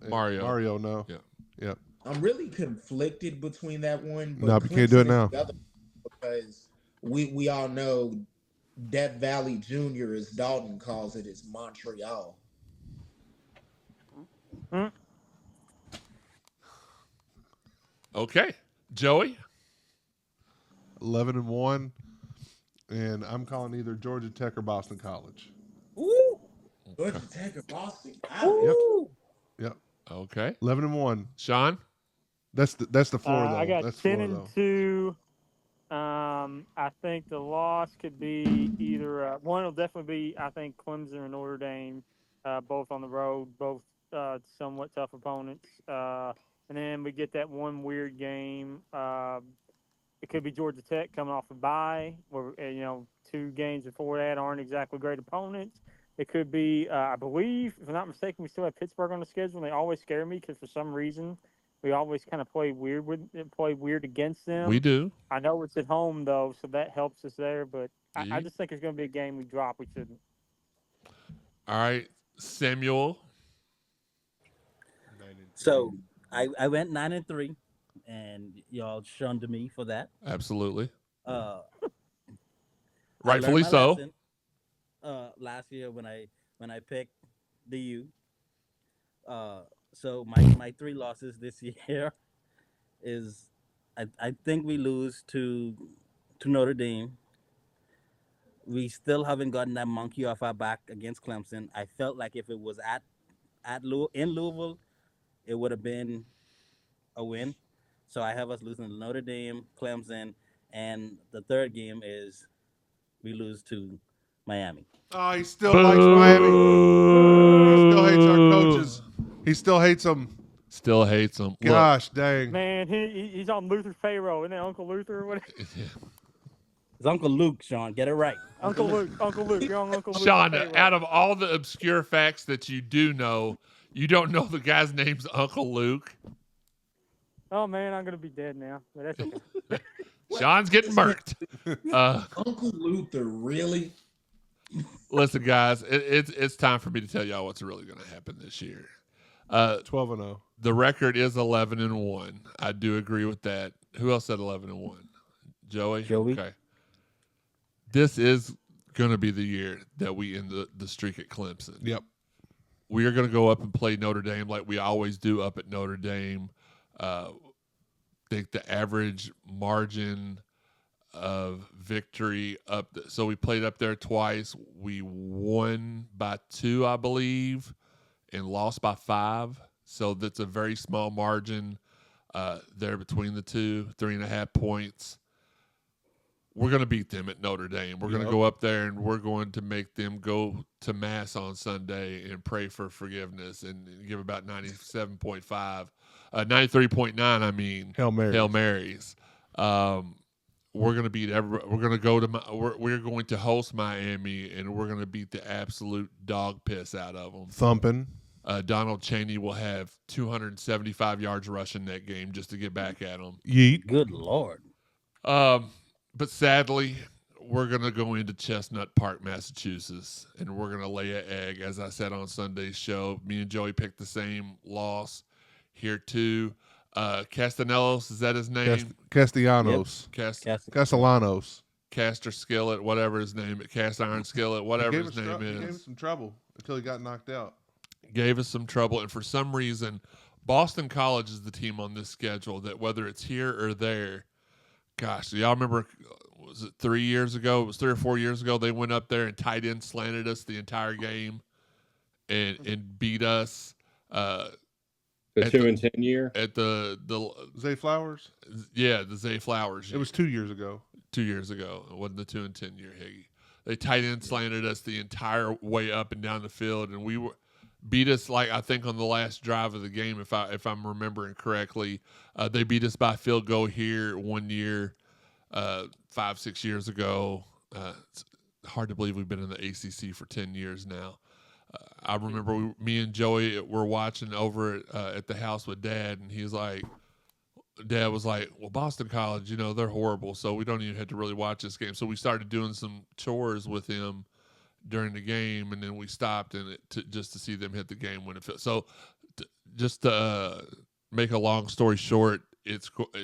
Mario know. Yeah. Yep. I'm really conflicted between that one. But no, you can't do it now. Because we all know Death Valley Jr., as Dalton calls it, is Montreal. Okay. Joey? 11-1. And I'm calling either Georgia Tech or Boston College. Ooh. Georgia Tech or Boston. Yep. Okay. 11-1. Sean? That's the floor though. I got That's 10-2. I think the loss could be either one will definitely be I think Clemson or Notre Dame, both on the road, both somewhat tough opponents. And then we get that one weird game. It could be Georgia Tech coming off a bye, where 2 games before that aren't exactly great opponents. It could be, I believe, if I'm not mistaken, we still have Pittsburgh on the schedule. And they always scare me because for some reason we always kind of play weird against them. We do. I know it's at home though, so that helps us there. But I just think it's going to be a game we drop. We shouldn't. All right, Samuel. So I went 9-3, and y'all shunned me for that. Absolutely. I Rightfully learned my so. lesson, last year when I picked the U. So my 3 losses this year is I think we lose to Notre Dame. We still haven't gotten that monkey off our back against Clemson. I felt like if it was in Louisville, it would have been a win. So I have us losing to Notre Dame, Clemson, and the third game is we lose to Miami. Oh, he still likes Miami. He still hates our coaches. He still hates them. Still hates them. Gosh, dang. Man, he's on Luther's payroll, isn't it Uncle Luther or whatever? It's Uncle Luke, Sean. Get it right. Uncle Luke. You're on Uncle Luke. Sean, out of all the obscure facts that you do know, you don't know the guy's name's Uncle Luke. Oh man, I'm gonna be dead now. But that's okay. Sean's getting murked. Uncle Luther, really? Listen, guys, it's time for me to tell y'all what's really going to happen this year. 12-0. The record is 11-1. I do agree with that. Who else said 11-1? Joey. Okay. This is going to be the year that we end the streak at Clemson. Yep. We are going to go up and play Notre Dame like we always do up at Notre Dame. I think the average margin of victory so we played up there twice. We won by 2, I believe, and lost by 5. So that's a very small margin there between the two, 3.5 points. We're going to beat them at Notre Dame. We're going to go up there and we're going to make them go to Mass on Sunday and pray for forgiveness and give about 93.9, I mean. Hail Marys. We're going to beat we're going to go to we're going to host Miami, and we're going to beat the absolute dog piss out of them. Thumping. Donald Chaney will have 275 yards rushing that game just to get back at them. Yeet. Good Lord. But sadly, we're going to go into Chestnut Park, Massachusetts, and we're going to lay an egg. As I said on Sunday's show, me and Joey picked the same loss here too. Castellanos, is that his name? Castellanos. Yep. Castellanos. Caster Skillet, whatever his name is. Cast Iron Skillet, whatever his name is. He gave us some trouble until he got knocked out. Gave us some trouble, and for some reason, Boston College is the team on this schedule that whether it's here or there, gosh, y'all remember, was it 3 years ago? It was 3 or 4 years ago. They went up there and tight end slanted us the entire game and beat us. The 2-10 year? At the Zay Flowers? Yeah, the Zay Flowers year. It was 2 years ago. 2 years ago. It wasn't the 2-10 year, Higgy. They tight end slanted us the entire way up and down the field, and we beat us like I think on the last drive of the game, if I'm remembering correctly. They beat us by field goal here 1 year, 5-6 years ago. It's hard to believe we've been in the ACC for 10 years now. I remember me and Joey were watching over at the house with Dad, and Dad was like, well, Boston College, they're horrible, so we don't even have to really watch this game. So we started doing some chores with him during the game, and then we stopped just to see them hit the game when it felt. So just to make a long story short,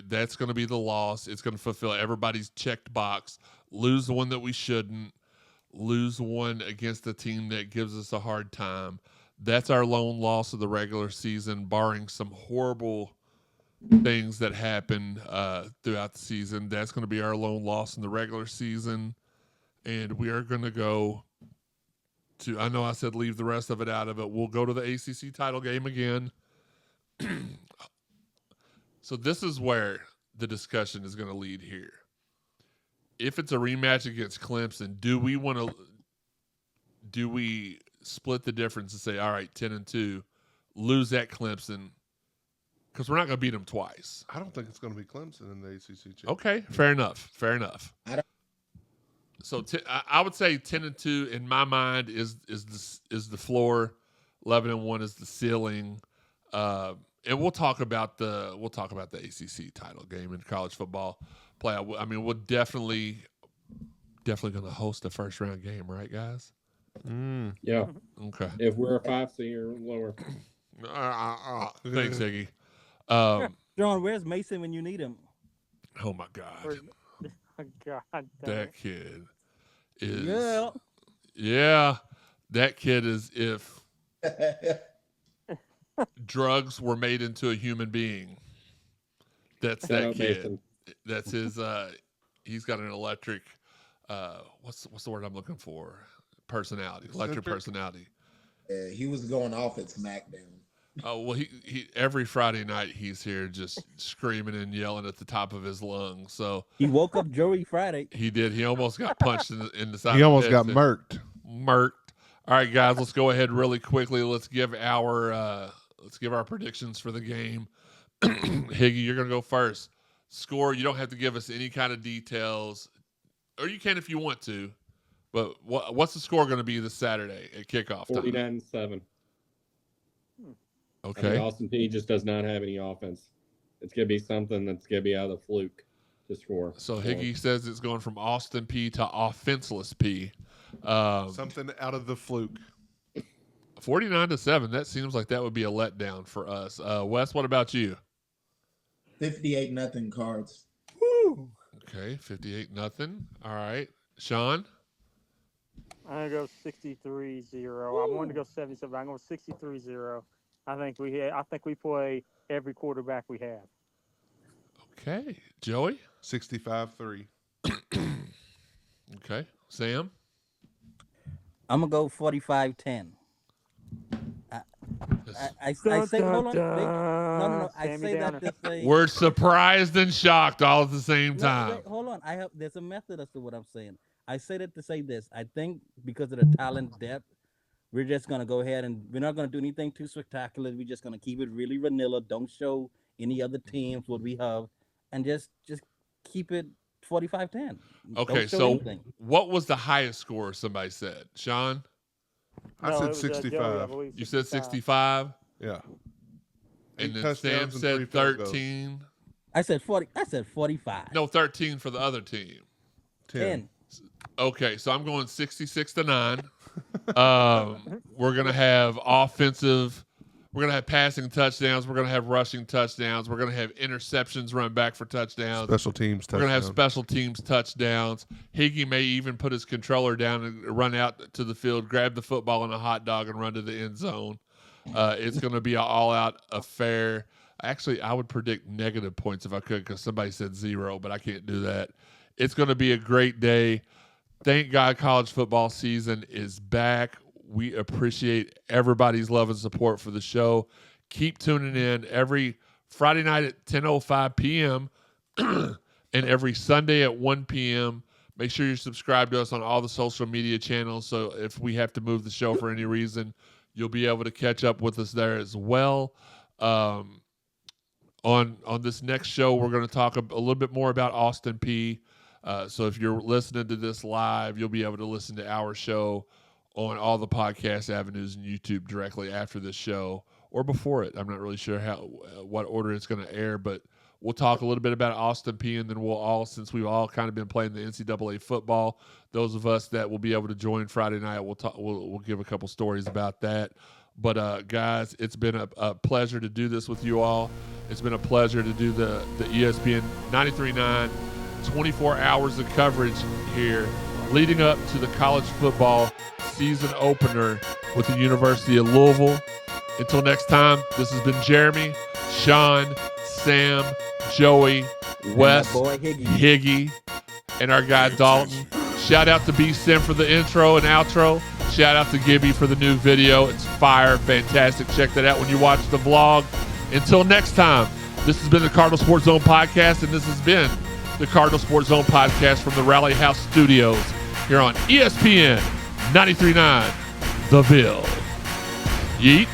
that's going to be the loss. It's going to fulfill everybody's checked box. Lose the one that we shouldn't. Lose one against a team that gives us a hard time. That's our lone loss of the regular season, barring some horrible things that happen throughout the season. That's going to be our lone loss in the regular season, and we are going to go I know I said leave the rest of it out of it. We'll go to the ACC title game again. So this is where the discussion is going to lead here. If it's a rematch against Clemson, do we split the difference and say, all right, 10-2, lose at Clemson? Because we're not going to beat them twice. I don't think it's going to be Clemson in the ACC championship. Okay, fair enough. So I would say 10-2 in my mind is the floor. 11-1 is the ceiling. And we'll talk about the ACC title game in college football playoff. I mean, we're definitely going to host a first round game, right, guys? Yeah. Okay. If we're a 5 seed or lower. Thanks, Iggy. John, where's Mason when you need him? Oh my God. God, that kid is. Yeah. That kid is if drugs were made into a human being. That's that kid. Mason. That's his. He's got an electric. What's the word I'm looking for? Personality. Electric personality. Yeah, he was going off at SmackDown. Oh well, he every Friday night he's here just screaming and yelling at the top of his lungs. So he woke up Joey Friday. He did. He almost got punched in the side. He almost got murked. All right, guys, let's go ahead really quickly. Let's give our predictions for the game. Higgy, you're gonna go first. Score. You don't have to give us any kind of details, or you can if you want to. But what's the score going to be this Saturday at kickoff time? 49-7. Okay. I mean, Austin Peay just does not have any offense. It's going to be something that's going to be out of the fluke to score. So Higgy says it's going from Austin Peay to offenseless P. Something out of the fluke. 49-7. That seems like that would be a letdown for us. Wes, what about you? 58-0 Cards. Woo! Okay, 58-0. All right. Shawn? I'm going to go 63-0. I wanted to go 77. I'm going 63-0. I think we play every quarterback we have. Okay. Joey? 65-3. Okay. Sam? I'm going to go 45-10. I say, hold on. No. I say that to say. We're surprised and shocked all at the same time. Wait, hold on. There's a method as to what I'm saying. I say that to say this. I think because of the talent depth, we're just going to go ahead and we're not going to do anything too spectacular. We're just going to keep it really vanilla. Don't show any other teams what we have. And just keep it 45-10. Okay, so anything. What was the highest score somebody said? Shawn? I said 65. You said 65? Yeah. And then Sam said 13. I said 40. I said 45. No, 13 for the other team. 10. Okay, so I'm going 66-9. We're going to have offensive. We're going to have passing touchdowns. We're going to have rushing touchdowns. We're going to have interceptions run back for touchdowns. Special teams touchdowns. We're going to have special teams touchdowns. Higgy may even put his controller down and run out to the field, grab the football and a hot dog and run to the end zone. It's going to be an all-out affair. Actually, I would predict negative points if I could because somebody said 0, but I can't do that. It's going to be a great day. Thank God college football season is back. We appreciate everybody's love and support for the show. Keep tuning in every Friday night at 10:05 p.m. and every Sunday at 1 p.m. Make sure you subscribe to us on all the social media channels so if we have to move the show for any reason, you'll be able to catch up with us there as well. On this next show, we're going to talk a little bit more about Austin Peay. So if you're listening to this live, you'll be able to listen to our show on all the podcast avenues and YouTube directly after this show or before it. I'm not really sure what order it's going to air, but we'll talk a little bit about Austin Peay, and then since we've all kind of been playing the NCAA football, those of us that will be able to join Friday night, we'll give a couple stories about that. But guys, it's been a pleasure to do this with you all. It's been a pleasure to do the ESPN 93.9 24 hours of coverage here leading up to the college football season opener with the University of Louisville. Until next time, this has been Jeremy, Shawn, Sam, Joey, Wes, Higgy, and our guy Dalton. Shout out to B-Sim for the intro and outro. Shout out to Gibby for the new video. It's fire, fantastic. Check that out when you watch the vlog. Until next time, this has been the Cardinal Sports Zone Podcast, and this has been the Cardinal Sports Zone Podcast from the Rally House Studios here on ESPN 93.9 The Ville. Yeet.